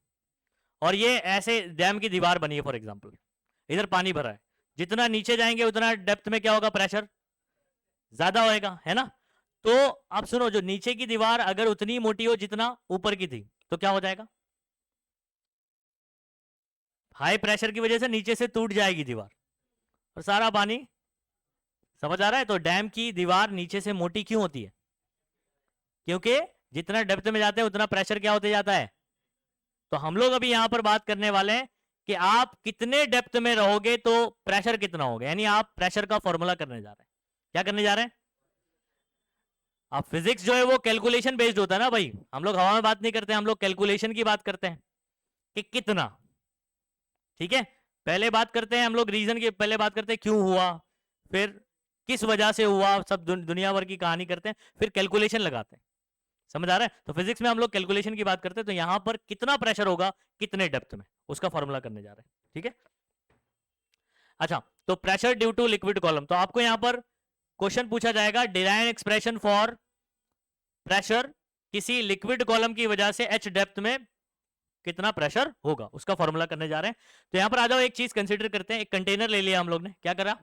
और ये ऐसे डैम की दीवार बनी है फॉर एग्जाम्पल, इधर पानी भरा है। जितना नीचे जाएंगे उतना डेप्थ में क्या होगा? प्रेशर ज्यादा होएगा, है ना? तो आप सुनो, जो नीचे की दीवार अगर उतनी मोटी हो जितना ऊपर की थी, तो क्या हो जाएगा? हाई प्रेशर की वजह से नीचे से टूट जाएगी दीवार, और सारा पानी, समझ आ रहा है? तो डैम की दीवार नीचे से मोटी क्यों होती है? क्योंकि जितना डेप्थ में जाते हैं उतना प्रेशर क्या होते जाता है। तो हम लोग अभी यहां पर बात करने वाले हैं कि आप कितने डेप्थ में रहोगे तो प्रेशर कितना होगा, यानी आप प्रेशर का फॉर्मूला करने जा रहे हैं। क्या करने जा रहे हैं? आप फिजिक्स जो है वो कैलकुलेशन बेस्ड होता है ना भाई, हम लोग हवा में बात नहीं करते, हम लोग कैलकुलेशन की बात करते हैं कि कितना। ठीक है, पहले बात करते हैं हम लोग रीजन की, पहले बात करते हैं क्यों हुआ, फिर किस वजह से हुआ, सब दुनिया भर की कहानी करते हैं, फिर कैलकुलेशन लगाते हैं। समझ आ रहा है? तो फिजिक्स में हम लोग कैलकुलेशन की बात करते हैं, तो यहां पर कितना प्रेशर होगा कितने डेप्थ में, उसका फॉर्मूला करने जा रहे हैं। ठीक है, अच्छा, तो pressure due to liquid column, तो आपको यहां पर क्वेश्चन पूछा जाएगा, डिराइन एक्सप्रेशन फॉर प्रेशर किसी लिक्विड कॉलम की वजह से एच डेप्थ में कितना प्रेशर होगा, उसका फॉर्मूला करने जा रहे हैं। तो यहां पर आ जाओ, एक चीज कंसीडर करते हैं। एक कंटेनर ले लिया हम लोग ने, क्या करा?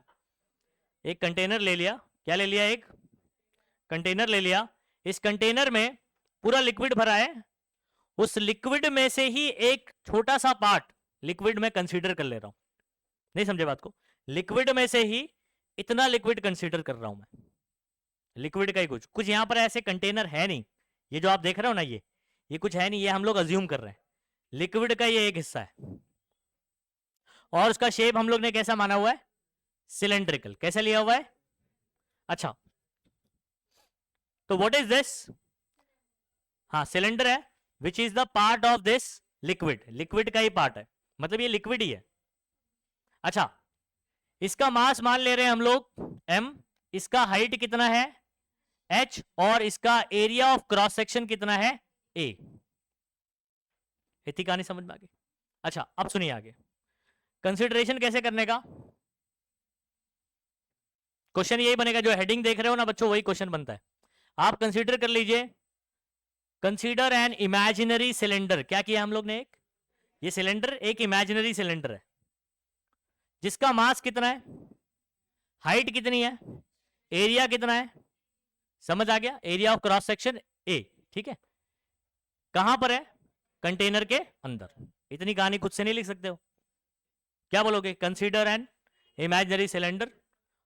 एक कंटेनर ले लिया। क्या ले लिया? एक कंटेनर ले लिया। इस कंटेनर में पूरा लिक्विड भरा है, उस लिक्विड में से ही एक छोटा सा पार्ट लिक्विड में कंसीडर कर ले रहा हूं। नहीं समझे बात को? लिक्विड में से ही इतना लिक्विड कंसीडर कर रहा हूं मैं, लिक्विड का ही कुछ कुछ यहां पर ऐसे कंटेनर है नहीं, ये जो आप देख रहे हो ना, ये कुछ है नहीं, ये हम लोग अज्यूम कर रहे हैं। लिक्विड का ये एक हिस्सा है, और उसका शेप हम लोग ने कैसा माना हुआ है? सिलेंड्रिकल। कैसे लिया हुआ है? अच्छा, तो व्हाट इज दिस? हाँ, सिलेंडर है, which is the part of this liquid, liquid का ही पार्ट है, मतलब ये लिक्विड ही है। अच्छा, इसका मास मान ले रहे हैं हम लोग m, इसका हाइट कितना है h, और इसका एरिया ऑफ क्रॉस सेक्शन कितना है a। इतनी कहानी समझ में आ गई? अच्छा, अब सुनिए आगे कंसिडरेशन कैसे करने का। क्वेश्चन यही बनेगा, जो हेडिंग देख रहे हो ना बच्चों, वही क्वेश्चन बनता है। आप कंसीडर कर लीजिए, कंसीडर एन इमेजिनरी सिलेंडर। क्या किया हम लोग ने? एक ये सिलेंडर एक इमेजिनरी सिलेंडर है, जिसका मास कितना है, हाइट कितनी है, एरिया कितना है। समझ आ गया? Area of cross section A. ठीक है, कहां पर है? कंटेनर के अंदर। इतनी कहानी खुद से नहीं लिख सकते हो, क्या बोलोगे? Consider an imaginary cylinder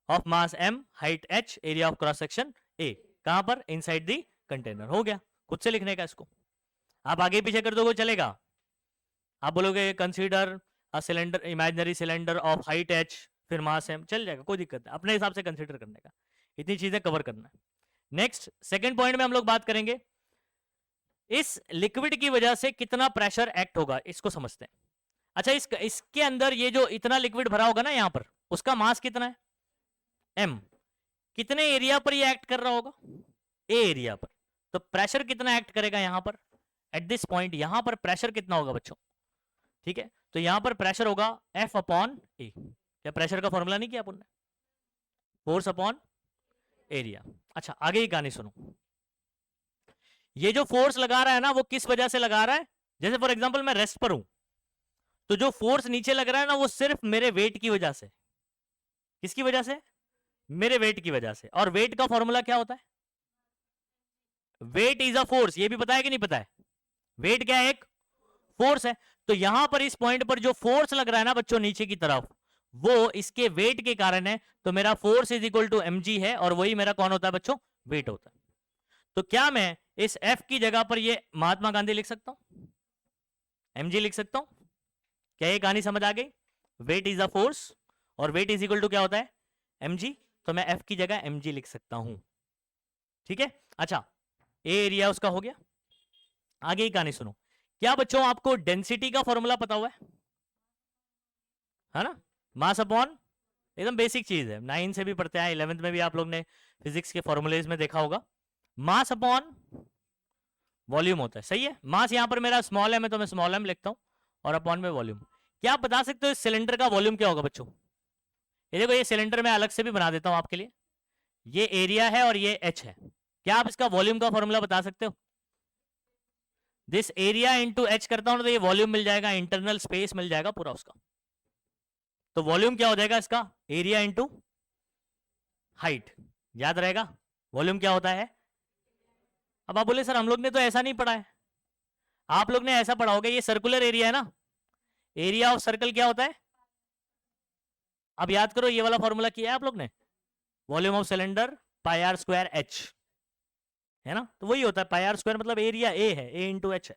of mass m, height h, area of cross section a, कहां पर? Inside the container. हो गया, खुद से लिखने का इसको। आप आगे पीछे कर दोगे चलेगा। आप बोलोगे consider a cylinder, imaginary cylinder of height h, फिर मास m, चल जाएगा, कोई दिक्कत नहीं, अपने हिसाब से कंसीडर करने का, इतनी चीजें कवर करना है। नेक्स्ट सेकंड पॉइंट में हम लोग बात करेंगे, इस लिक्विड की वजह से कितना प्रेशर एक्ट होगा, इसको समझते हैं। अच्छा, इसके अंदर ये जो इतना लिक्विड भरा होगा ना यहां पर, उसका मास कितना है? m। कितने एरिया पर ये एक्ट कर रहा होगा? a एरिया पर। तो प्रेशर कितना एक्ट करेगा यहां पर एट दिस पॉइंट? यहां पर प्रेशर कितना होगा बच्चों? ठीक है, तो यहां पर प्रेशर होगा F अपॉन ए। क्या प्रेशर का फॉर्मूला नहीं किया अपन ने? Force upon area. अच्छा, आगे की कहानी सुनो। ये जो फोर्स लगा रहा है ना, वो किस वजह से लगा रहा है? जैसे फॉर एग्जांपल मैं रेस्ट पर हूं, तो जो फोर्स नीचे लग रहा है ना, वो सिर्फ मेरे वेट की वजह से। किसकी वजह से? मेरे वेट की वजह से। और वेट का फॉर्मूला क्या होता है? Weight is a force. ये भी पता है कि नहीं पता है? वेट क्या है? एक फोर्स है। तो यहां पर इस पॉइंट पर जो फोर्स लग रहा है ना बच्चों नीचे की तरफ, वो इसके वेट के कारण है। तो मेरा force is equal to mg है, और वही मेरा कौन होता है बच्चों? वेट होता है। तो क्या मैं इस F की जगह पर ये महात्मा गांधी लिख सकता हूं? mg लिख सकता हूं? क्या ये कहानी समझ आ गई? वेट इज अ फोर्स और वेट इज इक्वल टू क्या होता है? mg। तो मैं F की जगह mg लिख सकता हूं। ठीक है। अच्छा, ए एरिया उसका हो गया। आगे ही कहानी सुनो। क्या बच्चों आपको डेंसिटी का फॉर्मूला पता हुआ है ना? मास अपॉन, एकदम बेसिक चीज है, 9 से भी पढ़ते हैं, 11th में भी आप लोग ने फिजिक्स के फॉर्मूलेज में देखा होगा। मास अपॉन वॉल्यूम होता है, सही है। मास यहां पर मेरा स्मॉल m है, तो मैं स्मॉल m लिखता हूं, और अपॉन में वॉल्यूम। क्या आप बता सकते हो इस सिलेंडर का वॉल्यूम क्या होगा बच्चों? ये देखो, ये सिलेंडर मैं अलग से भी बना देता हूं आपके लिए। ये एरिया है और ये h है। क्या आप इसका वॉल्यूम का फॉर्मूला बता सकते हो? दिस एरिया इंटू एच करता हूं तो ये वॉल्यूम मिल जाएगा, इंटरनल स्पेस मिल जाएगा पूरा उसका। तो वॉल्यूम क्या हो जाएगा इसका? Area into height. याद रहेगा वॉल्यूम क्या होता है? अब आप बोले सर हम लोग ने तो ऐसा नहीं पढ़ा है। आप लोग ने ऐसा पढ़ा होगा, ये सर्कुलर एरिया है ना, एरिया ऑफ सर्कल क्या होता है? अब याद करो, ये वाला फॉर्मूला किया है आप लोग ने, volume of cylinder pi r square h, है ना? तो वही होता है, पाई आर स्क्वायर मतलब एरिया ए है, ए इंटू एच है।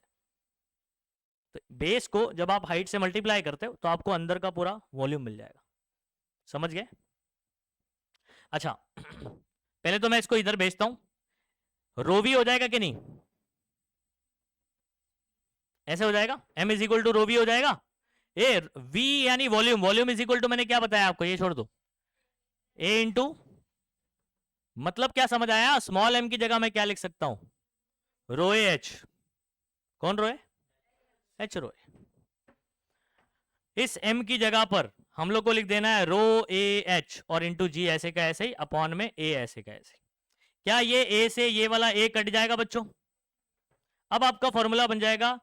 तो बेस को जब आप हाइट से मल्टीप्लाई करते हो तो आपको अंदर का पूरा वॉल्यूम मिल जाएगा। समझ गए? अच्छा पहले तो मैं इसको इधर भेजता हूं, रो वी हो जाएगा कि नहीं? ऐसे हो जाएगा, m is equal to rho v हो जाएगा। ए v यानी volume, volume is equal to, मैंने क्या बताया आपको, ये छोड़ दो, a इंटू, मतलब क्या समझ आया? स्मॉल m की जगह मैं क्या लिख सकता हूं? रो ए एच। कौन रो ए? एच रो ए। इस m की जगह पर हम लोग को लिख देना है रो ए एच, और इंटू जी ऐसे का ऐसे ही, अपॉन में a ऐसे का ऐसे। क्या ये a से ये वाला a कट जाएगा बच्चों? अब आपका फॉर्मूला बन जाएगा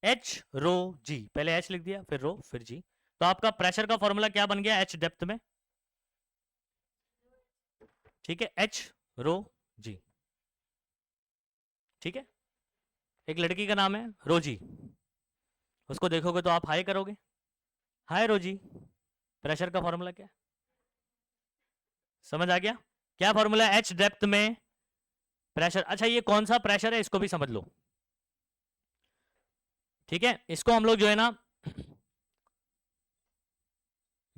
h रो g। पहले h लिख दिया, फिर रो, फिर g। तो आपका प्रेशर का फॉर्मूला क्या बन गया h डेप्थ में? ठीक है, h रो g। ठीक है, एक लड़की का नाम है रोजी, उसको देखोगे तो आप हाय करोगे, हाय रोजी। प्रेशर का फॉर्मूला क्या है? समझ आ गया? क्या फॉर्मूला? h डेप्थ में प्रेशर। अच्छा, ये कौन सा प्रेशर है इसको भी समझ लो। ठीक है, इसको हम लोग जो है ना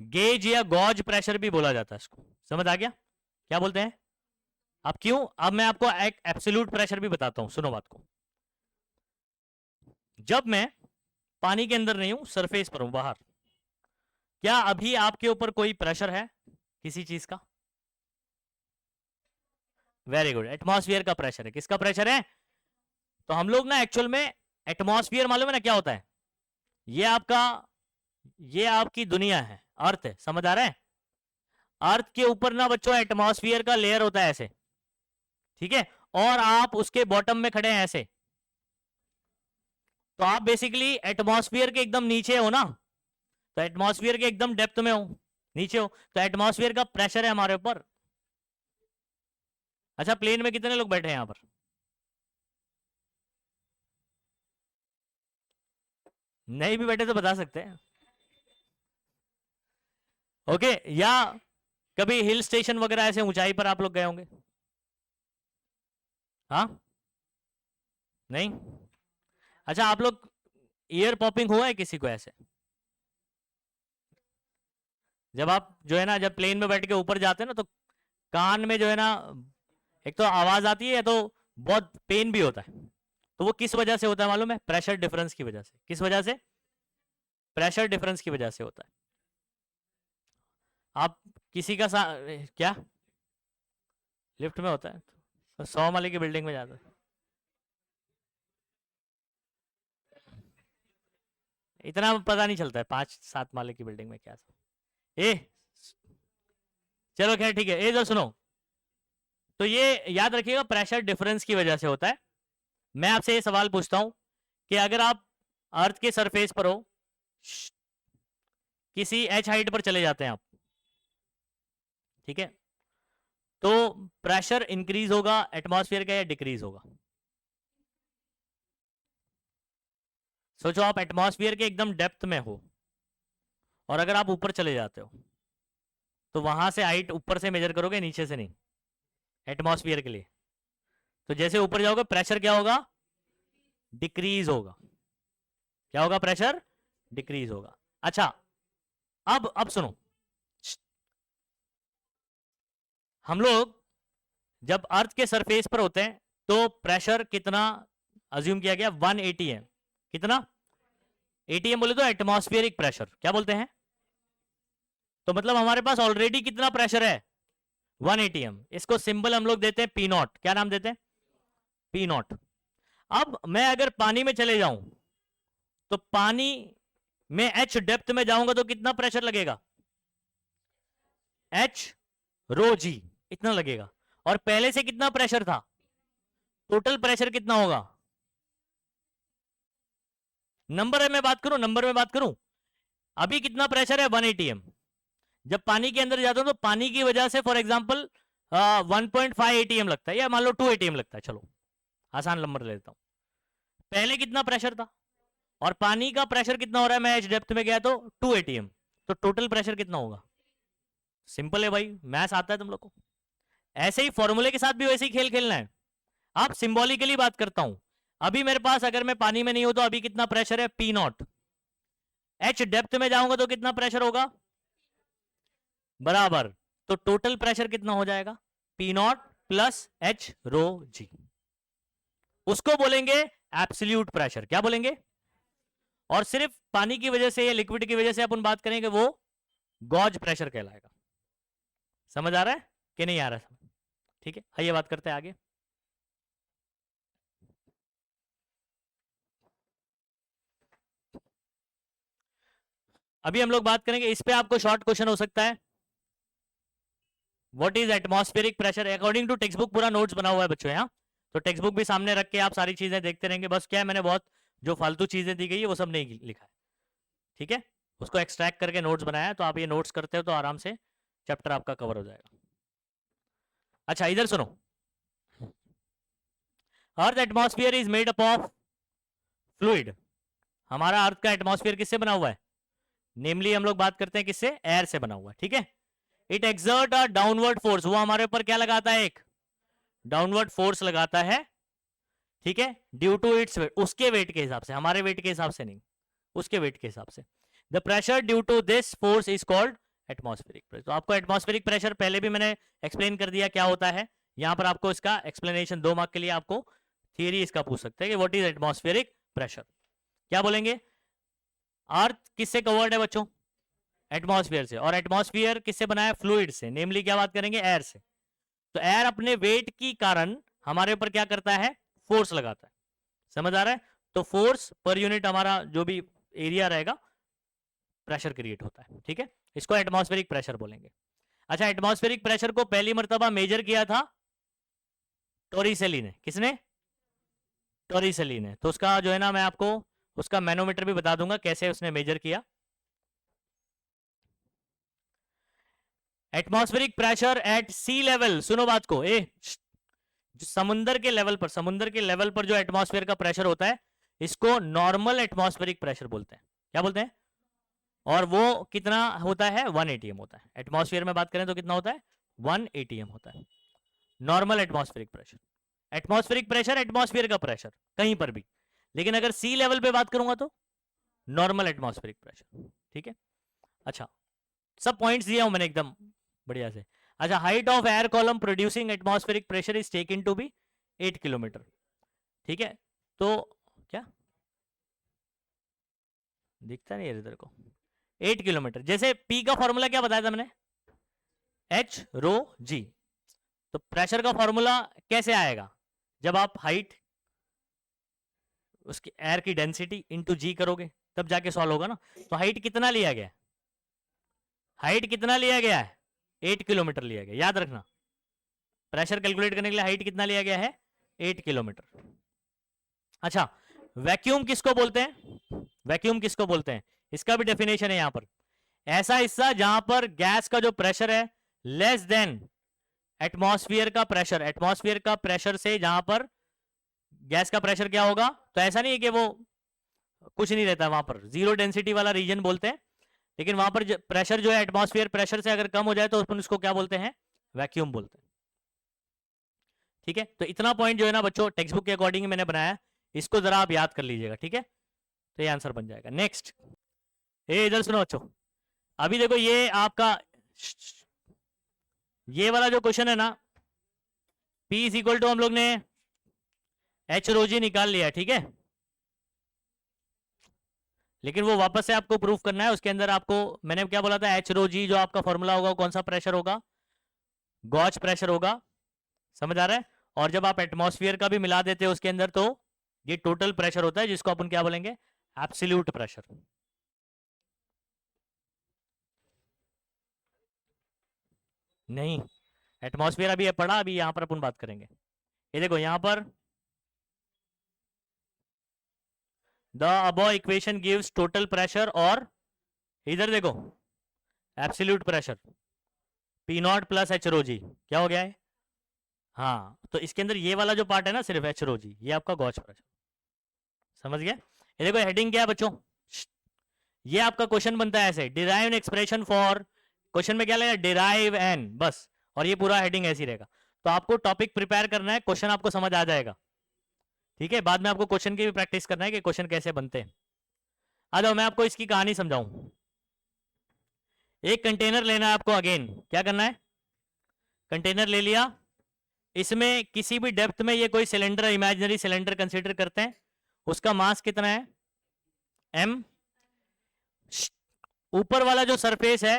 गेज या गॉज प्रेशर भी बोला जाता है इसको। समझ आ गया क्या बोलते हैं? अब क्यों, अब मैं आपको एक एब्सोल्यूट प्रेशर भी बताता हूं, सुनो बात को। जब मैं पानी के अंदर नहीं हूं, सरफेस पर हूं, बाहर, क्या अभी आपके ऊपर कोई प्रेशर है किसी चीज का? वेरी गुड, एटमॉस्फेयर का प्रेशर है। किसका प्रेशर है? तो हम लोग ना एक्चुअल में, एटमॉस्फेयर मालूम है ना क्या होता है? ये आपका, ये आपकी दुनिया है, अर्थ है, समझ आ रहा है? अर्थ के ऊपर ना बच्चों एटमॉस्फेयर का लेयर होता है ऐसे, ठीक है, और आप उसके बॉटम में खड़े हैं ऐसे। तो आप बेसिकली एटमॉस्फेयर के एकदम नीचे हो ना, तो एटमॉस्फेयर के एकदम डेप्थ में हो, नीचे हो, तो एटमॉस्फेयर का प्रेशर है हमारे ऊपर। अच्छा, प्लेन में कितने लोग बैठे हैं यहां पर? नहीं भी बैठे तो बता सकते हैं। ओके, या कभी हिल स्टेशन वगैरह ऐसे ऊंचाई पर आप लोग गए होंगे? हाँ, नहीं? अच्छा, आप लोग ईयर पॉपिंग हुआ है किसी को ऐसे? जब आप जो है ना, जब प्लेन में बैठ के ऊपर जाते हैं ना, तो कान में जो है ना, एक तो आवाज आती है, या तो बहुत पेन भी होता है। तो वो किस वजह से होता है मालूम है? प्रेशर डिफरेंस की वजह से। किस वजह से? प्रेशर डिफरेंस की वजह से होता है। आप किसी का क्या लिफ्ट में होता है? तो 100 माले की बिल्डिंग में जाता है, इतना पता नहीं चलता है 5-7 माले की बिल्डिंग में क्या ए चलो खैर ठीक है, इधर सुनो। तो ये याद रखिएगा, प्रेशर डिफरेंस की वजह से होता है। मैं आपसे ये सवाल पूछता हूं कि अगर आप अर्थ के सरफेस पर हो, किसी एच हाइट पर चले जाते हैं आप, ठीक है, तो प्रेशर इंक्रीज होगा एटमॉस्फेयर का या डिक्रीज होगा? सोचो, आप एटमॉस्फेयर के एकदम डेप्थ में हो, और अगर आप ऊपर चले जाते हो, तो वहां से हाइट ऊपर से मेजर करोगे, नीचे से नहीं, एटमॉस्फेयर के लिए। तो जैसे ऊपर जाओगे, प्रेशर क्या होगा? डिक्रीज होगा। क्या होगा? प्रेशर डिक्रीज होगा। अच्छा, अब सुनो, हम लोग जब अर्थ के सरफेस पर होते हैं, तो प्रेशर कितना अज्यूम किया गया? 1 atm। कितना? एटीएम बोले तो एटमॉस्फेरिक प्रेशर। क्या बोलते हैं? तो मतलब हमारे पास ऑलरेडी कितना प्रेशर है? 1 atm। इसको सिंबल हम लोग देते हैं पी नॉट। क्या नाम देते हैं? P not. अब मैं अगर पानी में चले जाऊं, तो पानी में एच डेप्थ में जाऊंगा तो कितना प्रेशर लगेगा? एच रो जी, इतना लगेगा। और पहले से कितना प्रेशर था? टोटल प्रेशर कितना होगा? नंबर में बात करूं, नंबर में बात करूं। अभी कितना प्रेशर है? 1 atm। जब पानी के अंदर जाता हूं, तो पानी की वजह से फॉर एग्जांपल 1.5 atm लगता है, या मान लो 2 atm लगता है। चलो आसान नंबर ले लेता हूं। पहले कितना प्रेशर था, और पानी का प्रेशर कितना हो रहा है? मैं एच डेप्थ में गया तो 2 atm। तो टोटल प्रेशर कितना होगा? सिंपल है भाई, मैथ्स आता है तुम लोग को। ऐसे ही फॉर्मूले के साथ भी वैसे ही खेल खेलना है। आप सिंबॉलिकली बात करता हूं। अभी मेरे पास, अगर मैं पानी में नहीं हूं, तो अभी कितना प्रेशर है? P not. एच डेप्थ में जाऊंगा तो कितना प्रेशर होगा? बराबर। तो टोटल प्रेशर कितना हो जाएगा? P naught plus H rho जी। उसको बोलेंगे एब्सोल्यूट प्रेशर। क्या बोलेंगे? और सिर्फ पानी की वजह से या लिक्विड की वजह से अपन बात करेंगे, वो गॉज प्रेशर कहलाएगा। समझ आ रहा है कि नहीं आ रहा है? ठीक है, आइए बात करते हैं आगे। अभी हम लोग बात करेंगे, इस पे आपको शॉर्ट क्वेश्चन हो सकता है। What is atmospheric pressure according to text book? पूरा नोट्स बना हुआ है बच्चों यहाँ। तो टेक्स्ट बुक भी सामने रख के आप सारी चीजें देखते रहेंगे। बस क्या है, मैंने बहुत जो फालतू चीजें दी गई है वो सब नहीं लिखा है, ठीक है, उसको एक्सट्रैक्ट करके नोट्स बनाया है। तो आप ये नोट्स करते हो तो आराम से चैप्टर आपका कवर हो जाएगा। अच्छा, इधर सुनो। Earth atmosphere is made up of fluid. हमारा अर्थ का एटमॉस्फेयर किससे बना हुआ है? नेमली हम लोग बात करते हैं किससे? एयर से बना हुआ है, ठीक है। It exert a downward force. वो हमारे ऊपर क्या लगाता है? एक डाउनवर्ड फोर्स लगाता है, ठीक है, ड्यू टू इट्स वेट। उसके वेट के हिसाब से, हमारे वेट के हिसाब से नहीं, उसके वेट के हिसाब से। The pressure due to this force is called atmospheric pressure. तो आपको एटमॉस्फेरिक प्रेशर पहले भी मैंने एक्सप्लेन कर दिया क्या होता है। यहां पर आपको इसका एक्सप्लेनेशन 2 मार्क के लिए आपको थियरी इसका पूछ सकते हैं कि व्हाट इज एटमॉस्फेरिक प्रेशर। क्या बोलेंगे? अर्थ किससे कवर्ड है बच्चों? एटमॉस्फेयर से। और एटमॉस्फेयर किससे बना है? फ्लूइड से। नेमली क्या बात करेंगे? एयर से। तो एयर अपने वेट की कारण हमारे ऊपर क्या करता है? फोर्स लगाता है। समझ आ रहा है? तो फोर्स पर यूनिट हमारा जो भी एरिया रहेगा, प्रेशर क्रिएट होता है, ठीक है। इसको एटमॉस्फेरिक प्रेशर बोलेंगे। अच्छा, एटमॉस्फेरिक प्रेशर को पहली मर्तबा मेजर किया था टोरिसेली ने। किसने? टोरिसेली ने। तो उसका जो है ना, मैं आपको उसका मैनोमीटर भी बता दूंगा कैसे उसने मेजर किया। Atmospheric pressure at sea level, सुनो बात को, जो समुंदर के लेवल पर, समुंदर के लेवल पर जो एटमॉस्फेयर का प्रेशर होता है, इसको नॉर्मल एटमॉस्फेरिक प्रेशर बोलते हैं। क्या बोलते हैं? और वो कितना होता है 1 atm होता है। एटमॉस्फेयर में बात करें तो कितना होता है 1 atm होता है normal atmospheric pressure. Atmospheric pressure atmosphere का प्रेशर कहीं पर भी, लेकिन अगर सी लेवल पे बात करूंगा तो नॉर्मल एटमॉस्फेरिक प्रेशर। ठीक है, अच्छा सब पॉइंट्स दिए हूं मैंने एकदम बढ़िया से। अच्छा, height of air column producing atmospheric pressure is taken to be 8 kilometre. ठीक है, तो क्या दिखता नहीं है इधर को, 8 किलोमीटर। जैसे पी का फॉर्मूला क्या बताया था मैंने, एच रो जी। तो प्रेशर का फॉर्मूला कैसे आएगा, जब आप हाइट उसकी एयर की डेंसिटी इंटू जी करोगे तब जाके सॉल्व होगा ना। तो हाइट कितना लिया गया है, हाइट कितना लिया गया है 8 किलोमीटर लिया गया, याद रखना। प्रेशर कैलकुलेट करने के लिए हाइट कितना लिया गया है 8 किलोमीटर। अच्छा, वैक्यूम किसको बोलते हैं, वैक्यूम किसको बोलते हैं, इसका भी डेफिनेशन है यहां पर। ऐसा हिस्सा जहां पर गैस का जो प्रेशर है लेस देन एटमॉस्फेयर का प्रेशर, एटमॉस्फेयर का प्रेशर से जहां पर गैस का प्रेशर क्या होगा, तो ऐसा नहीं है कि वो कुछ नहीं रहता वहां पर, जीरो डेंसिटी वाला रीजन बोलते हैं, लेकिन वहां पर प्रेशर जो है एटमॉस्फेयर प्रेशर से अगर कम हो जाए तो अपन उसको क्या बोलते हैं, वैक्यूम बोलते हैं। ठीक है, तो इतना पॉइंट जो है ना बच्चों टेक्स्ट बुक के अकॉर्डिंग मैंने बनाया, इसको जरा आप याद कर लीजिएगा। ठीक है, तो ये आंसर बन जाएगा। नेक्स्ट, ये इधर सुनो बच्चों, अभी देखो ये आपका ये वाला जो क्वेश्चन है ना, P इज इक्वल टू हम लोग ने एच रोजी निकाल लिया, ठीक है, लेकिन वो वापस से आपको प्रूफ करना है। उसके अंदर आपको मैंने क्या बोला था, एच रोजी जो आपका फॉर्मूला होगा कौन सा प्रेशर होगा, गॉच प्रेशर होगा, समझ आ रहा है। और जब आप एटमॉस्फेयर का भी मिला देते हो उसके अंदर तो ये टोटल प्रेशर होता है, जिसको अपन क्या बोलेंगे, एब्सोल्यूट प्रेशर। नहीं, एटमॉस्फेयर अभी पढ़ा, अभी यहां पर अपन बात करेंगे। ये देखो यहां पर the above equation gives total pressure, और इधर देखो absolute pressure P naught plus H rho G, क्या हो गया है। हाँ, तो इसके अंदर ये वाला जो पार्ट है ना सिर्फ एच रो जी, ये आपका गॉच प्रेशर, समझ गया। ये देखो हेडिंग क्या है बच्चों, ये आपका क्वेश्चन बनता है ऐसे, derive an expression for, question में क्या लगेगा डिराइव एन, बस, और ये पूरा हेडिंग ऐसे ही रहेगा। तो आपको टॉपिक प्रिपेयर करना है, क्वेश्चन आपको समझ आ जाएगा। ठीक है, बाद में आपको क्वेश्चन की भी प्रैक्टिस करना है कि क्वेश्चन कैसे बनते हैं। आ जाओ मैं आपको इसकी कहानी समझाऊं। एक कंटेनर लेना है आपको, अगेन क्या करना है, कंटेनर ले लिया, इसमें किसी भी डेप्थ में ये कोई सिलेंडर, इमेजिनरी सिलेंडर कंसीडर करते हैं, उसका मास कितना है m, ऊपर वाला जो सरफेस है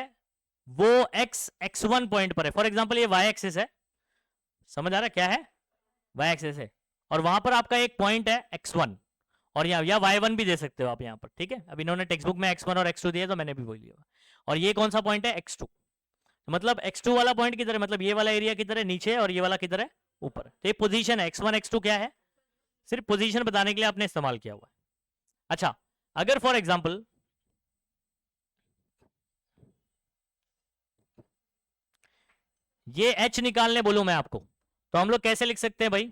वो x1 पॉइंट पर है, फॉर एग्जांपल ये y एक्सिस है, समझ आ रहा है क्या है, y एक्सिस है, और वहां पर आपका एक पॉइंट है x1, और या y1 भी दे सकते हो आप यहाँ पर। ठीक है, अब इन्होंने टेक्स्ट बुक में x1 और x2 दिया तो मैंने भी वही लिया, और ये कौन सा पॉइंट है x2, मतलब x2 वाला पॉइंट किधर है, मतलब ये वाला एरिया किधर है नीचे, और ये वाला किधर है ऊपर। तो ये पोजीशन है, x1 x2 क्या है, सिर्फ पोजीशन बताने के लिए आपने इस्तेमाल किया हुआ है। अच्छा, अगर फॉर एग्जांपल ये h निकालने बोलूं मैं आपको, तो हम लोग कैसे लिख सकते हैं भाई,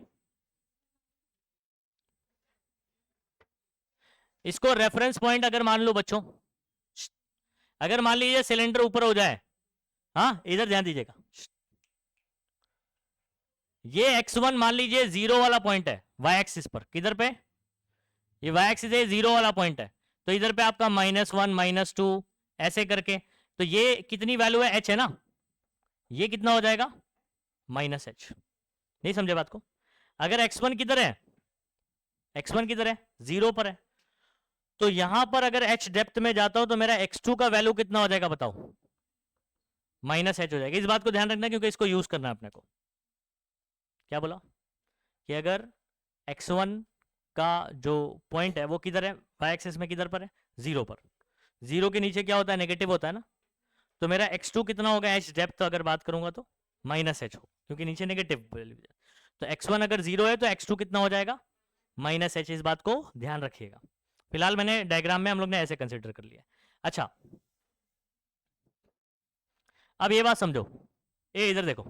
इसको रेफरेंस पॉइंट अगर मान लो बच्चों, अगर मान लीजिए सिलेंडर ऊपर हो जाए, हाँ इधर ध्यान दीजिएगा, ये x1 मान लीजिए जीरो वाला पॉइंट है y एक्सिस पर, किधर पे, ये y एक्सिस है, जीरो वाला पॉइंट है, तो इधर पे आपका -1 -2 ऐसे करके, तो ये कितनी वैल्यू है h है ना, ये कितना हो जाएगा -h। नहीं समझे बात को, अगर x1 किधर है, x1 किधर है जीरो पर है, तो यहां पर अगर h डेप्थ में जाता हूं तो मेरा x2 का वैल्यू कितना हो जाएगा बताओ, -h हो जाएगा। इस बात को ध्यान रखना क्योंकि इसको यूज करना है अपने को। क्या बोला कि अगर x1 का जो पॉइंट है वो किधर है, y एक्सिस में किधर पर है, जीरो पर, जीरो के नीचे क्या होता है, नेगेटिव होता है ना, तो मेरा x2 कितना होगा h डेप्थ अगर बात करूंगा तो -h हो, क्योंकि नीचे नेगेटिव वैल्यू, तो x1 अगर जीरो है तो x2 कितना हो जाएगा -h। इस बात को ध्यान रखिएगा। फिलहाल मैंने डायग्राम में हम लोग ने ऐसे कंसिडर कर लिया। अच्छा, अब ये बात समझो, ए इधर देखो,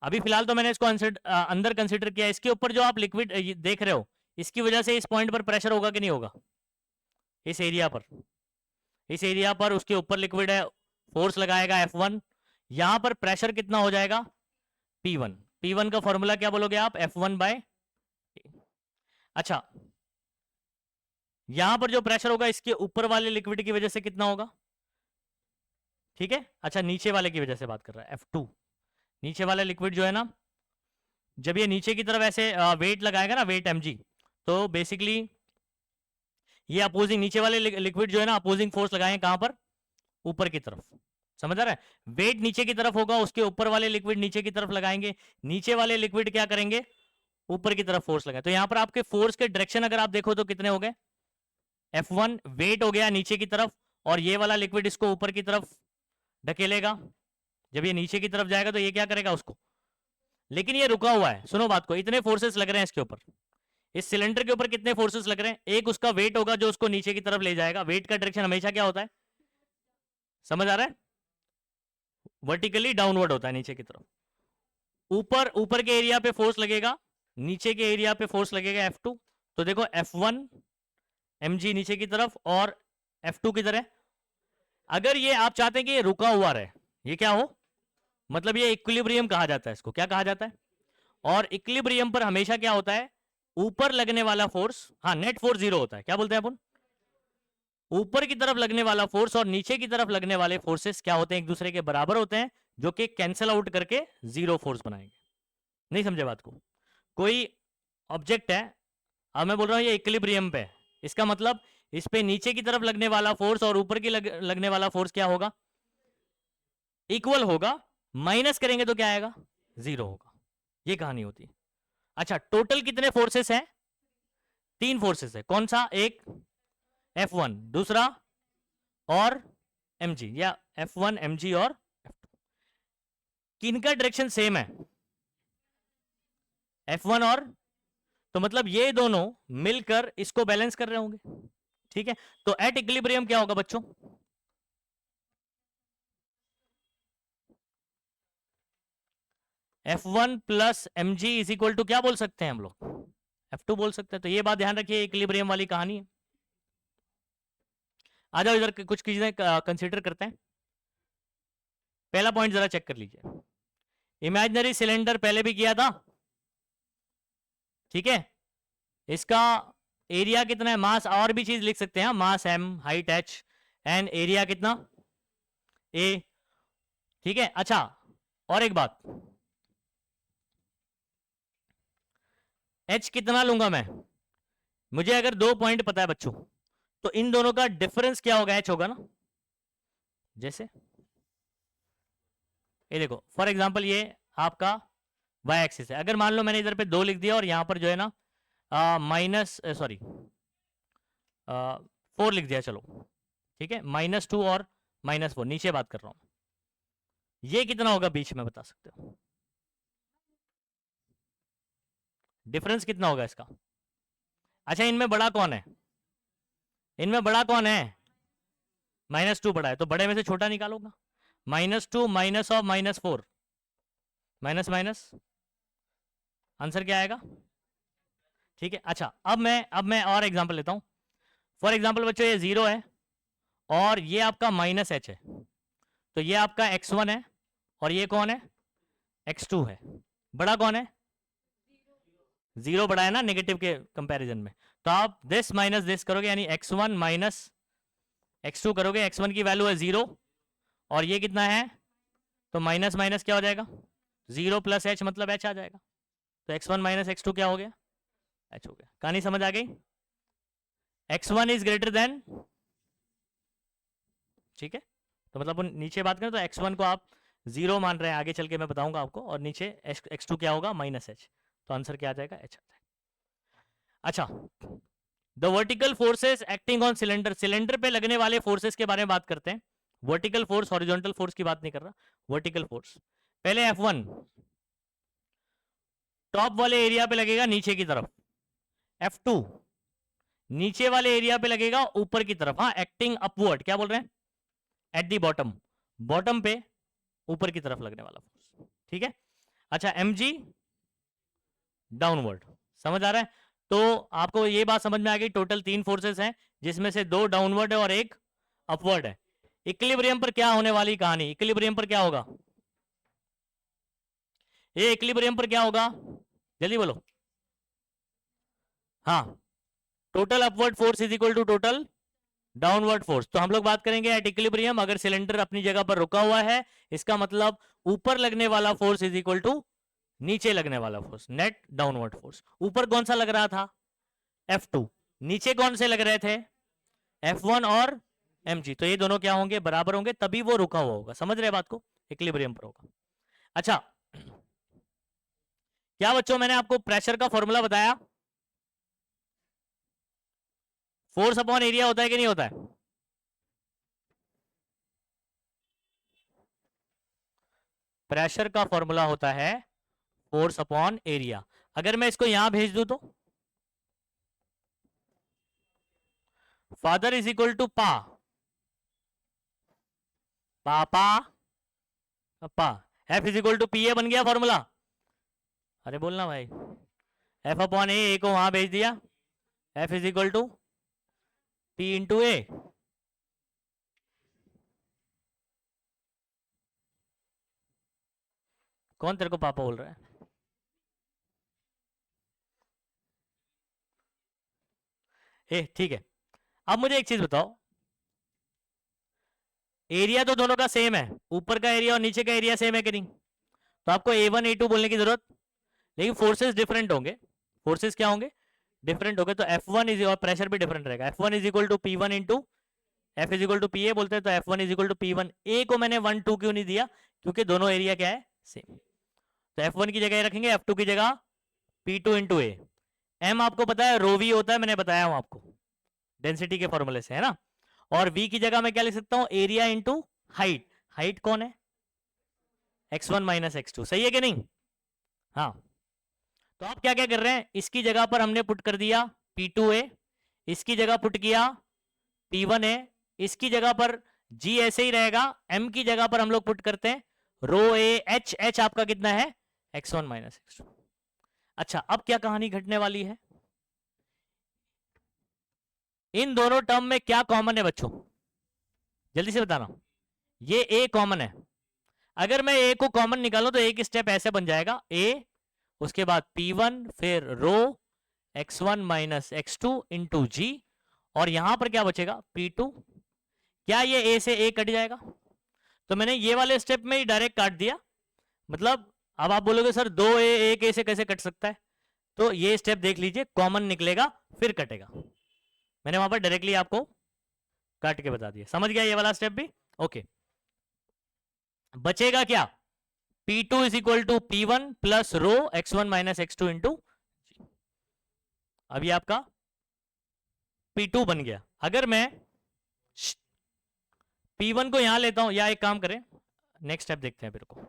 अभी फिलहाल तो मैंने इसको अंदर कंसिडर किया, इसके ऊपर जो आप लिक्विड देख रहे हो इसकी वजह से इस पॉइंट पर प्रेशर होगा कि नहीं होगा, इस एरिया पर, इस एरिया पर उसके ऊपर लिक्विड है, फोर्स लगाएगा F1, यहां पर प्रेशर कितना हो जाएगा P1। P1 का फॉर्मूला क्या बोलोगे आप, F1 बाय। अच्छा, यहां पर जो प्रेशर होगा इसके ऊपर वाले लिक्विड की वजह से कितना होगा, ठीक है। अच्छा, नीचे वाले की वजह से बात कर रहा है, F2। नीचे वाला लिक्विड जो है ना, जब ये नीचे की तरफ ऐसे वेट लगाएगा ना, वेट mg, तो बेसिकली ये अपोजिंग, नीचे वाले लिक्विड जो है ना अपोजिंग फोर्स लगाएंगे कहां पर, ऊपर की तरफ। समझ आ रहा है, वेट नीचे की तरफ होगा, उसके ऊपर वाले लिक्विड नीचे की तरफ लगाएंगे, नीचे वाले लिक्विड क्या करेंगे, ऊपर की तरफ फोर्स लगाए। तो यहां पर आपके फोर्स के डायरेक्शन अगर आप देखो तो कितने हो गए, F1 वेट हो गया नीचे की तरफ, और ये वाला लिक्विड इसको ऊपर की तरफ ढकेलेगा। जब ये नीचे की तरफ जाएगा तो ये क्या करेगा उसको, लेकिन ये रुका हुआ है। सुनो बात को, इतने फोर्सेस लग रहे हैं इसके ऊपर, इस सिलेंडर के ऊपर कितने फोर्सेस लग रहे हैं, एक उसका वेट होगा जो उसको नीचे की तरफ ले जाएगा। वेट का डायरेक्शन हमेशा क्या होता है, समझ आ रहा है, वर्टिकली डाउनवर्ड होता है नीचे की तरफ। ऊपर, ऊपर के एरिया पे फोर्स लगेगा, नीचे के एरिया पे फोर्स लगेगा F2। तो देखो F1 mg नीचे की तरफ और F2 की तरह। अगर ये आप चाहते हैं कि ये रुका हुआ रहे, ये क्या हो, मतलब ये इक्विलिब्रियम कहा जाता है, इसको क्या कहा जाता है। और इक्विलिब्रियम पर हमेशा क्या होता है, ऊपर लगने वाला फोर्स, हाँ नेट फोर्स जीरो होता है। क्या बोलते हैं अपन, ऊपर की तरफ लगने वाला फोर्स और नीचे की तरफ लगने वाले फोर्सेस क्या होते हैं, एक दूसरे के बराबर होते हैं, जो कि कैंसिल आउट करके जीरो फोर्स बनाएंगे। नहीं समझे बात को, कोई ऑब्जेक्ट है, अब मैं बोल रहा हूं ये इक्विलिब्रियम पे, इसका मतलब इस पे नीचे की तरफ लगने वाला फोर्स और ऊपर की लगने वाला फोर्स क्या होगा, इक्वल होगा। माइनस करेंगे तो क्या आएगा, जीरो होगा। ये कहानी होती है। अच्छा, टोटल कितने फोर्सेस हैं, 3 फोर्सेस है। कौन सा, एक F1, दूसरा और mg, या F1 mg और F2। किनका डायरेक्शन सेम है, F1 और, तो मतलब ये दोनों मिलकर इसको बैलेंस कर रहे होंगे, ठीक है। तो एट इक्विलिब्रियम क्या होगा बच्चों, F1 plus mg is equal to क्या बोल सकते हैं हम लोग, F2 बोल सकते हैं। तो ये बात ध्यान रखिए, इक्विलिब्रियम वाली कहानी है। आ जाओ इधर कुछ चीजें कंसीडर करते हैं। पहला पॉइंट जरा चेक कर लीजिए, इमेजिनरी सिलेंडर पहले भी किया था, ठीक है। इसका एरिया कितना है, मास, और भी चीज लिख सकते हैं, मास m, height h, and area कितना a, ठीक है। अच्छा, और एक बात, h कितना लूंगा मैं, मुझे अगर 2 पॉइंट पता है बच्चों, तो इन दोनों का डिफरेंस क्या होगा, h होगा ना। जैसे ये देखो, फॉर एग्जांपल ये आपका y एक्सिस है, अगर मान लो मैंने इधर पे 2 लिख दिया और यहां पर जो है ना सॉरी 4 लिख दिया, चलो ठीक है, -2 और -4, नीचे बात कर रहा हूं, ये कितना होगा बीच में, बता सकते हो डिफरेंस कितना होगा इसका। अच्छा, इनमें बड़ा कौन है, इनमें बड़ा कौन है, -2 बड़ा है, तो बड़े में से छोटा निकालोगा, -2 minus of -4, minus minus, answer क्या आएगा, ठीक है। अच्छा, अब मैं और एग्जांपल लेता हूं। फॉर एग्जांपल बच्चों, ये 0 है और ये आपका -h है, तो ये आपका x1 है और ये कौन है, x2 है। बड़ा कौन है, 0 बड़ा है ना नेगेटिव के कंपैरिजन में। तो आप दिस माइनस दिस करोगे, यानी x1 माइनस x2 करोगे, x1 की वैल्यू है 0 और ये कितना है, तो माइनस माइनस क्या हो जाएगा, 0 प्लस h मतलब h आ जाएगा। तो x1 माइनस x2 क्या हो गया, h हो गया। कहानी समझ आ गई, x1 इज ग्रेटर देन, ठीक है। तो मतलब नीचे बात करें तो x1 को आप 0 मान रहे हैं, आगे चल के मैं बताऊंगा आपको, और नीचे x2 क्या होगा, -h। तो आंसर क्या आ जाएगा, h आ जाएगा। अच्छा, the vertical forces acting on cylinder, cylinder पे लगने वाले फोर्सेस के बारे में बात करते हैं। वर्टिकल फोर्स, हॉरिजॉन्टल फोर्स की बात नहीं कर रहा, वर्टिकल फोर्स। पहले F1 टॉप वाले एरिया पे लगेगा नीचे की तरफ, F2 नीचे वाले एरिया पे लगेगा ऊपर की तरफ, हाँ एक्टिंग अपवर्ड, क्या बोल रहे हैं, एट दी बॉटम, बॉटम पे ऊपर की तरफ लगने वाला फोर्स, ठीक है। अच्छा, mg डाउनवर्ड, समझ आ रहा है। तो आपको ये बात समझ में आ गई, टोटल 3 फोर्सेस हैं जिसमें से 2 डाउनवर्ड है और 1 अपवर्ड है। इक्विलिब्रियम पर क्या होने वाली कहानी, इक्विलिब्रियम पर क्या होगा, ये इक्विलिब्रियम पर क्या होगा, जल्दी बोलो। हाँ, total upward force is equal to total downward force. तो हम लोग बात करेंगे एट इक्विलिब्रियम, अगर सिलेंडर अपनी जगह पर रुका हुआ है, इसका मतलब ऊपर लगने वाला फोर्स इज इक्वल टू नीचे लगने वाला फोर्स, नेट डाउनवर्ड फोर्स। ऊपर कौन सा लग रहा था, F2, नीचे कौन से लग रहे थे, F1 और mg, तो ये दोनों क्या होंगे, बराबर होंगे, तभी वो रुका हुआ होगा। समझ रहे बात को, इक्विलिब्रियम पर होगा। अच्छा, क्या बच्चों मैंने आपको प्रेशर का फॉर्मूला बताया, फोर्स अपॉन एरिया होता है कि नहीं होता है, प्रेशर का फॉर्मूला होता है फोर्स अपॉन एरिया। अगर मैं इसको यहां भेज दूं तो फादर इज इक्वल टू पापा पा, F is equal to P A बन गया फॉर्मूला। अरे बोलना भाई, एफ अपॉन ए को वहां भेज दिया, F is equal to P into A. कौन तेरे को पापा बोल रहा है, ए ठीक है। अब मुझे एक चीज बताओ, एरिया तो दोनों का सेम है, ऊपर का एरिया और नीचे का एरिया सेम है कि नहीं, तो आपको A1 A2 बोलने की जरूरत, लेकिन फोर्सेस डिफरेंट होंगे, फोर्सेस क्या होंगे, डिफरेंट होंगे। तो F1 इज, और प्रेशर भी डिफरेंट रहेगा, F1 is equal to P1 into F is equal to P A बोलते हैं, तो F1 is equal to P1। ए को मैंने 1 2 क्यों नहीं दिया, क्योंकि दोनों एरिया क्या है, सेम। तो F1 की जगह रखेंगे, F2 की जगह P2 इंटू ए। एम आपको पता है रो वी होता है, मैंने बताया हूं आपको डेंसिटी के फॉर्मूले से, है ना। और वी की जगह मैं क्या लिख सकता हूं, एरिया इंटू हाइट। हाइट कौन है, x1 माइनस x2, सही है कि नहीं। हाँ, तो आप क्या क्या कर रहे हैं, इसकी जगह पर हमने पुट कर दिया P2A, इसकी जगह पुट किया P1A, इसकी जगह पर G ऐसे ही रहेगा, M की जगह पर हम लोग पुट करते हैं रो ए एच, एच आपका कितना है, x1 माइनस x2। अच्छा, अब क्या कहानी घटने वाली है, इन दोनों टर्म में क्या कॉमन है बच्चों, जल्दी से बताना। ये A कॉमन है, अगर मैं A को कॉमन निकालूं तो एक स्टेप ऐसे बन जाएगा, A उसके बाद P1 फिर रो x1 माइनस x2 इंटू जी, और यहां पर क्या बचेगा P2। क्या ये A से A कट जाएगा, तो मैंने ये वाले स्टेप में ही डायरेक्ट काट दिया। मतलब अब आप बोलोगे सर 2A एक A से कैसे कट सकता है, तो ये स्टेप देख लीजिए, कॉमन निकलेगा फिर कटेगा, मैंने वहां पर डायरेक्टली आपको काट के बता दिया। समझ गया ये वाला स्टेप भी, ओके। बचेगा क्या, P2 is equal to P1 plus rho x1 minus x2 into, अभी आपका P2 बन गया। अगर मैं P1 को यहां लेता हूं, या एक काम करें, नेक्स्ट स्टेप देखते हैं, फिर को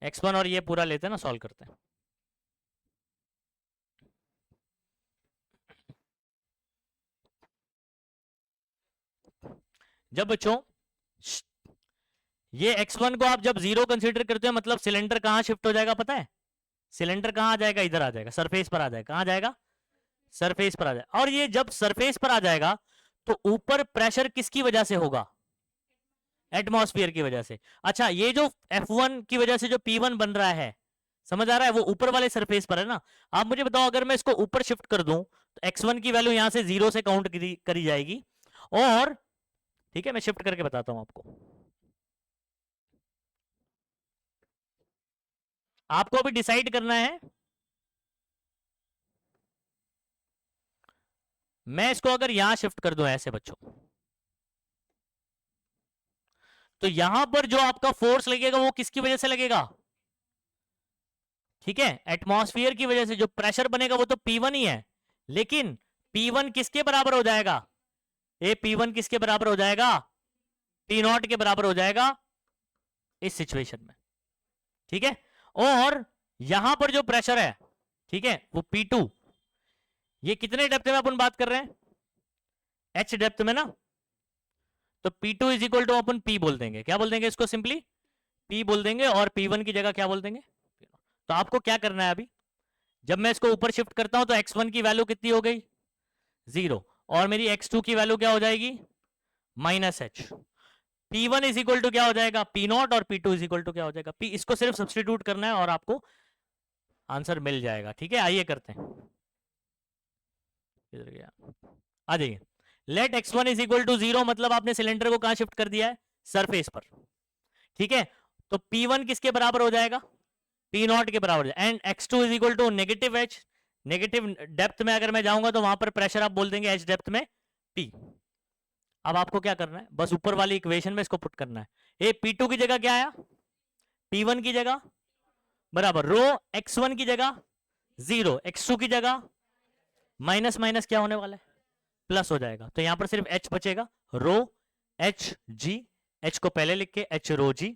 x1 और ये पूरा लेते हैं ना, सॉल्व करते हैं। जब बच्चों ये x1 को आप जब 0 कंसीडर करते हो, मतलब सिलेंडर कहां शिफ्ट हो जाएगा पता है, सिलेंडर कहां आ जाएगा, इधर आ जाएगा, सरफेस पर आ जाएगा, कहां जाएगा, सरफेस पर आ जाएगा। और ये जब सरफेस पर आ जाएगा तो ऊपर प्रेशर किसकी वजह से होगा, एटमॉस्फेयर की वजह से। अच्छा, ये जो F1 की वजह से जो P1 बन रहा है, समझ आ रहा है, वो ऊपर वाले सरफेस पर है ना। आप मुझे बताओ, अगर मैं इसको ऊपर शिफ्ट कर दूं तो x1 की वैल्यू यहां से 0 से काउंट करी जाएगी, और ठीक है मैं शिफ्ट करके बताता हूं आपको। आपको अभी डिसाइड करना है, मैं इसको अगर यहां शिफ्ट कर दूं ऐसे बच्चों, तो यहां पर जो आपका फोर्स लगेगा वो किसकी वजह से लगेगा, ठीक है, एटमॉस्फेयर की वजह से। जो प्रेशर बनेगा वो तो P1 ही है, लेकिन P1 किसके बराबर हो जाएगा, ये P1 किसके बराबर हो जाएगा, P0 के बराबर हो जाएगा इस सिचुएशन में, ठीक है। और यहां पर जो प्रेशर है, ठीक है, वो P2, ये कितने डेप्थ में अपन बात कर रहे हैं, H डेप्थ में ना, तो P2 इज इक्वल टू अपन P बोल देंगे, क्या बोल देंगे इसको, सिंपली P बोल देंगे, और P1 की जगह क्या बोल देंगे। तो आपको क्या करना है अभी, जब मैं इसको ऊपर शिफ्ट करता हूं तो x1 की वैल्यू कितनी हो गई 0 और मेरी x2 की वैल्यू क्या हो जाएगी -h। P1 is equal to क्या हो जाएगा P0 और P2 इज इक्वल टू क्या हो जाएगा P। इसको सिर्फ सब्सटीट्यूट करना है और आपको आंसर मिल जाएगा। ठीक है आइए करते हैं, किधर गया, आ जाइए। Late x1 is equal to 0 मतलब आपने सिलेंडर को कहां शिफ्ट कर दिया है सरफेस पर। ठीक है तो P1 किसके बराबर हो जाएगा P0 के बराबर हो जाएगा and x2 is equal to negative h। Negative depth में अगर मैं जाऊंगा तो वहां पर प्रेशर आप बोल देंगे h डेप्थ में P। अब आपको क्या करना है बस ऊपर वाली इक्वेशन में इसको पुट करना है। ये P2 की जगह क्या आया P1 की जगह बराबर रो x1 की जगह 0 x2 की जगह माइनस माइनस क्या होने वाला है प्लस हो जाएगा। तो यहां पर सिर्फ h बचेगा रो h g h को पहले लिख के h rho g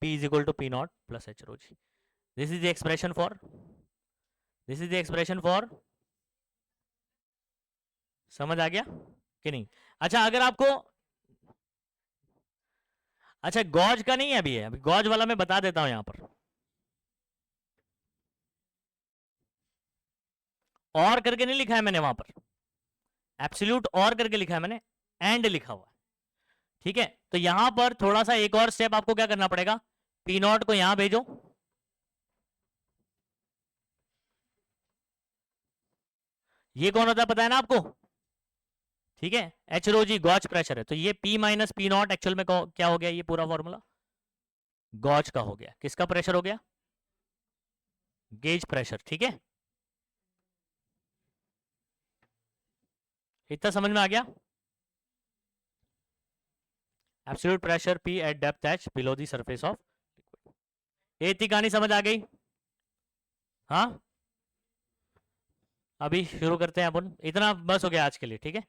p is equal to P naught plus h rho g। This is the expression for समझ आ गया कि नहीं। अच्छा अगर आपको अच्छा गॉज का नहीं है अभी है, अभी गॉज वाला मैं बता देता हूं यहां पर। और करके नहीं लिखा है मैंने वहां पर, एब्सोल्यूट और करके लिखा है मैंने, एंड लिखा हुआ है। ठीक है तो यहां पर थोड़ा सा एक और स्टेप आपको क्या करना पड़ेगा पी नॉट को यहां भेजो, ये कौन होता है पता है ना आपको। ठीक है एच रो जी गॉज प्रेशर है तो ये P minus P not actual में क्या हो गया ये पूरा फॉर्मूला गॉज का हो गया। किसका प्रेशर हो गया गेज प्रेशर। ठीक है इतना समझ में आ गया। Absolute pressure P eight depth h below the surface of liquid. ये इतनी कहानी समझ आ गई। हाँ अभी शुरू करते हैं अपन, इतना बस हो गया आज के लिए। ठीक है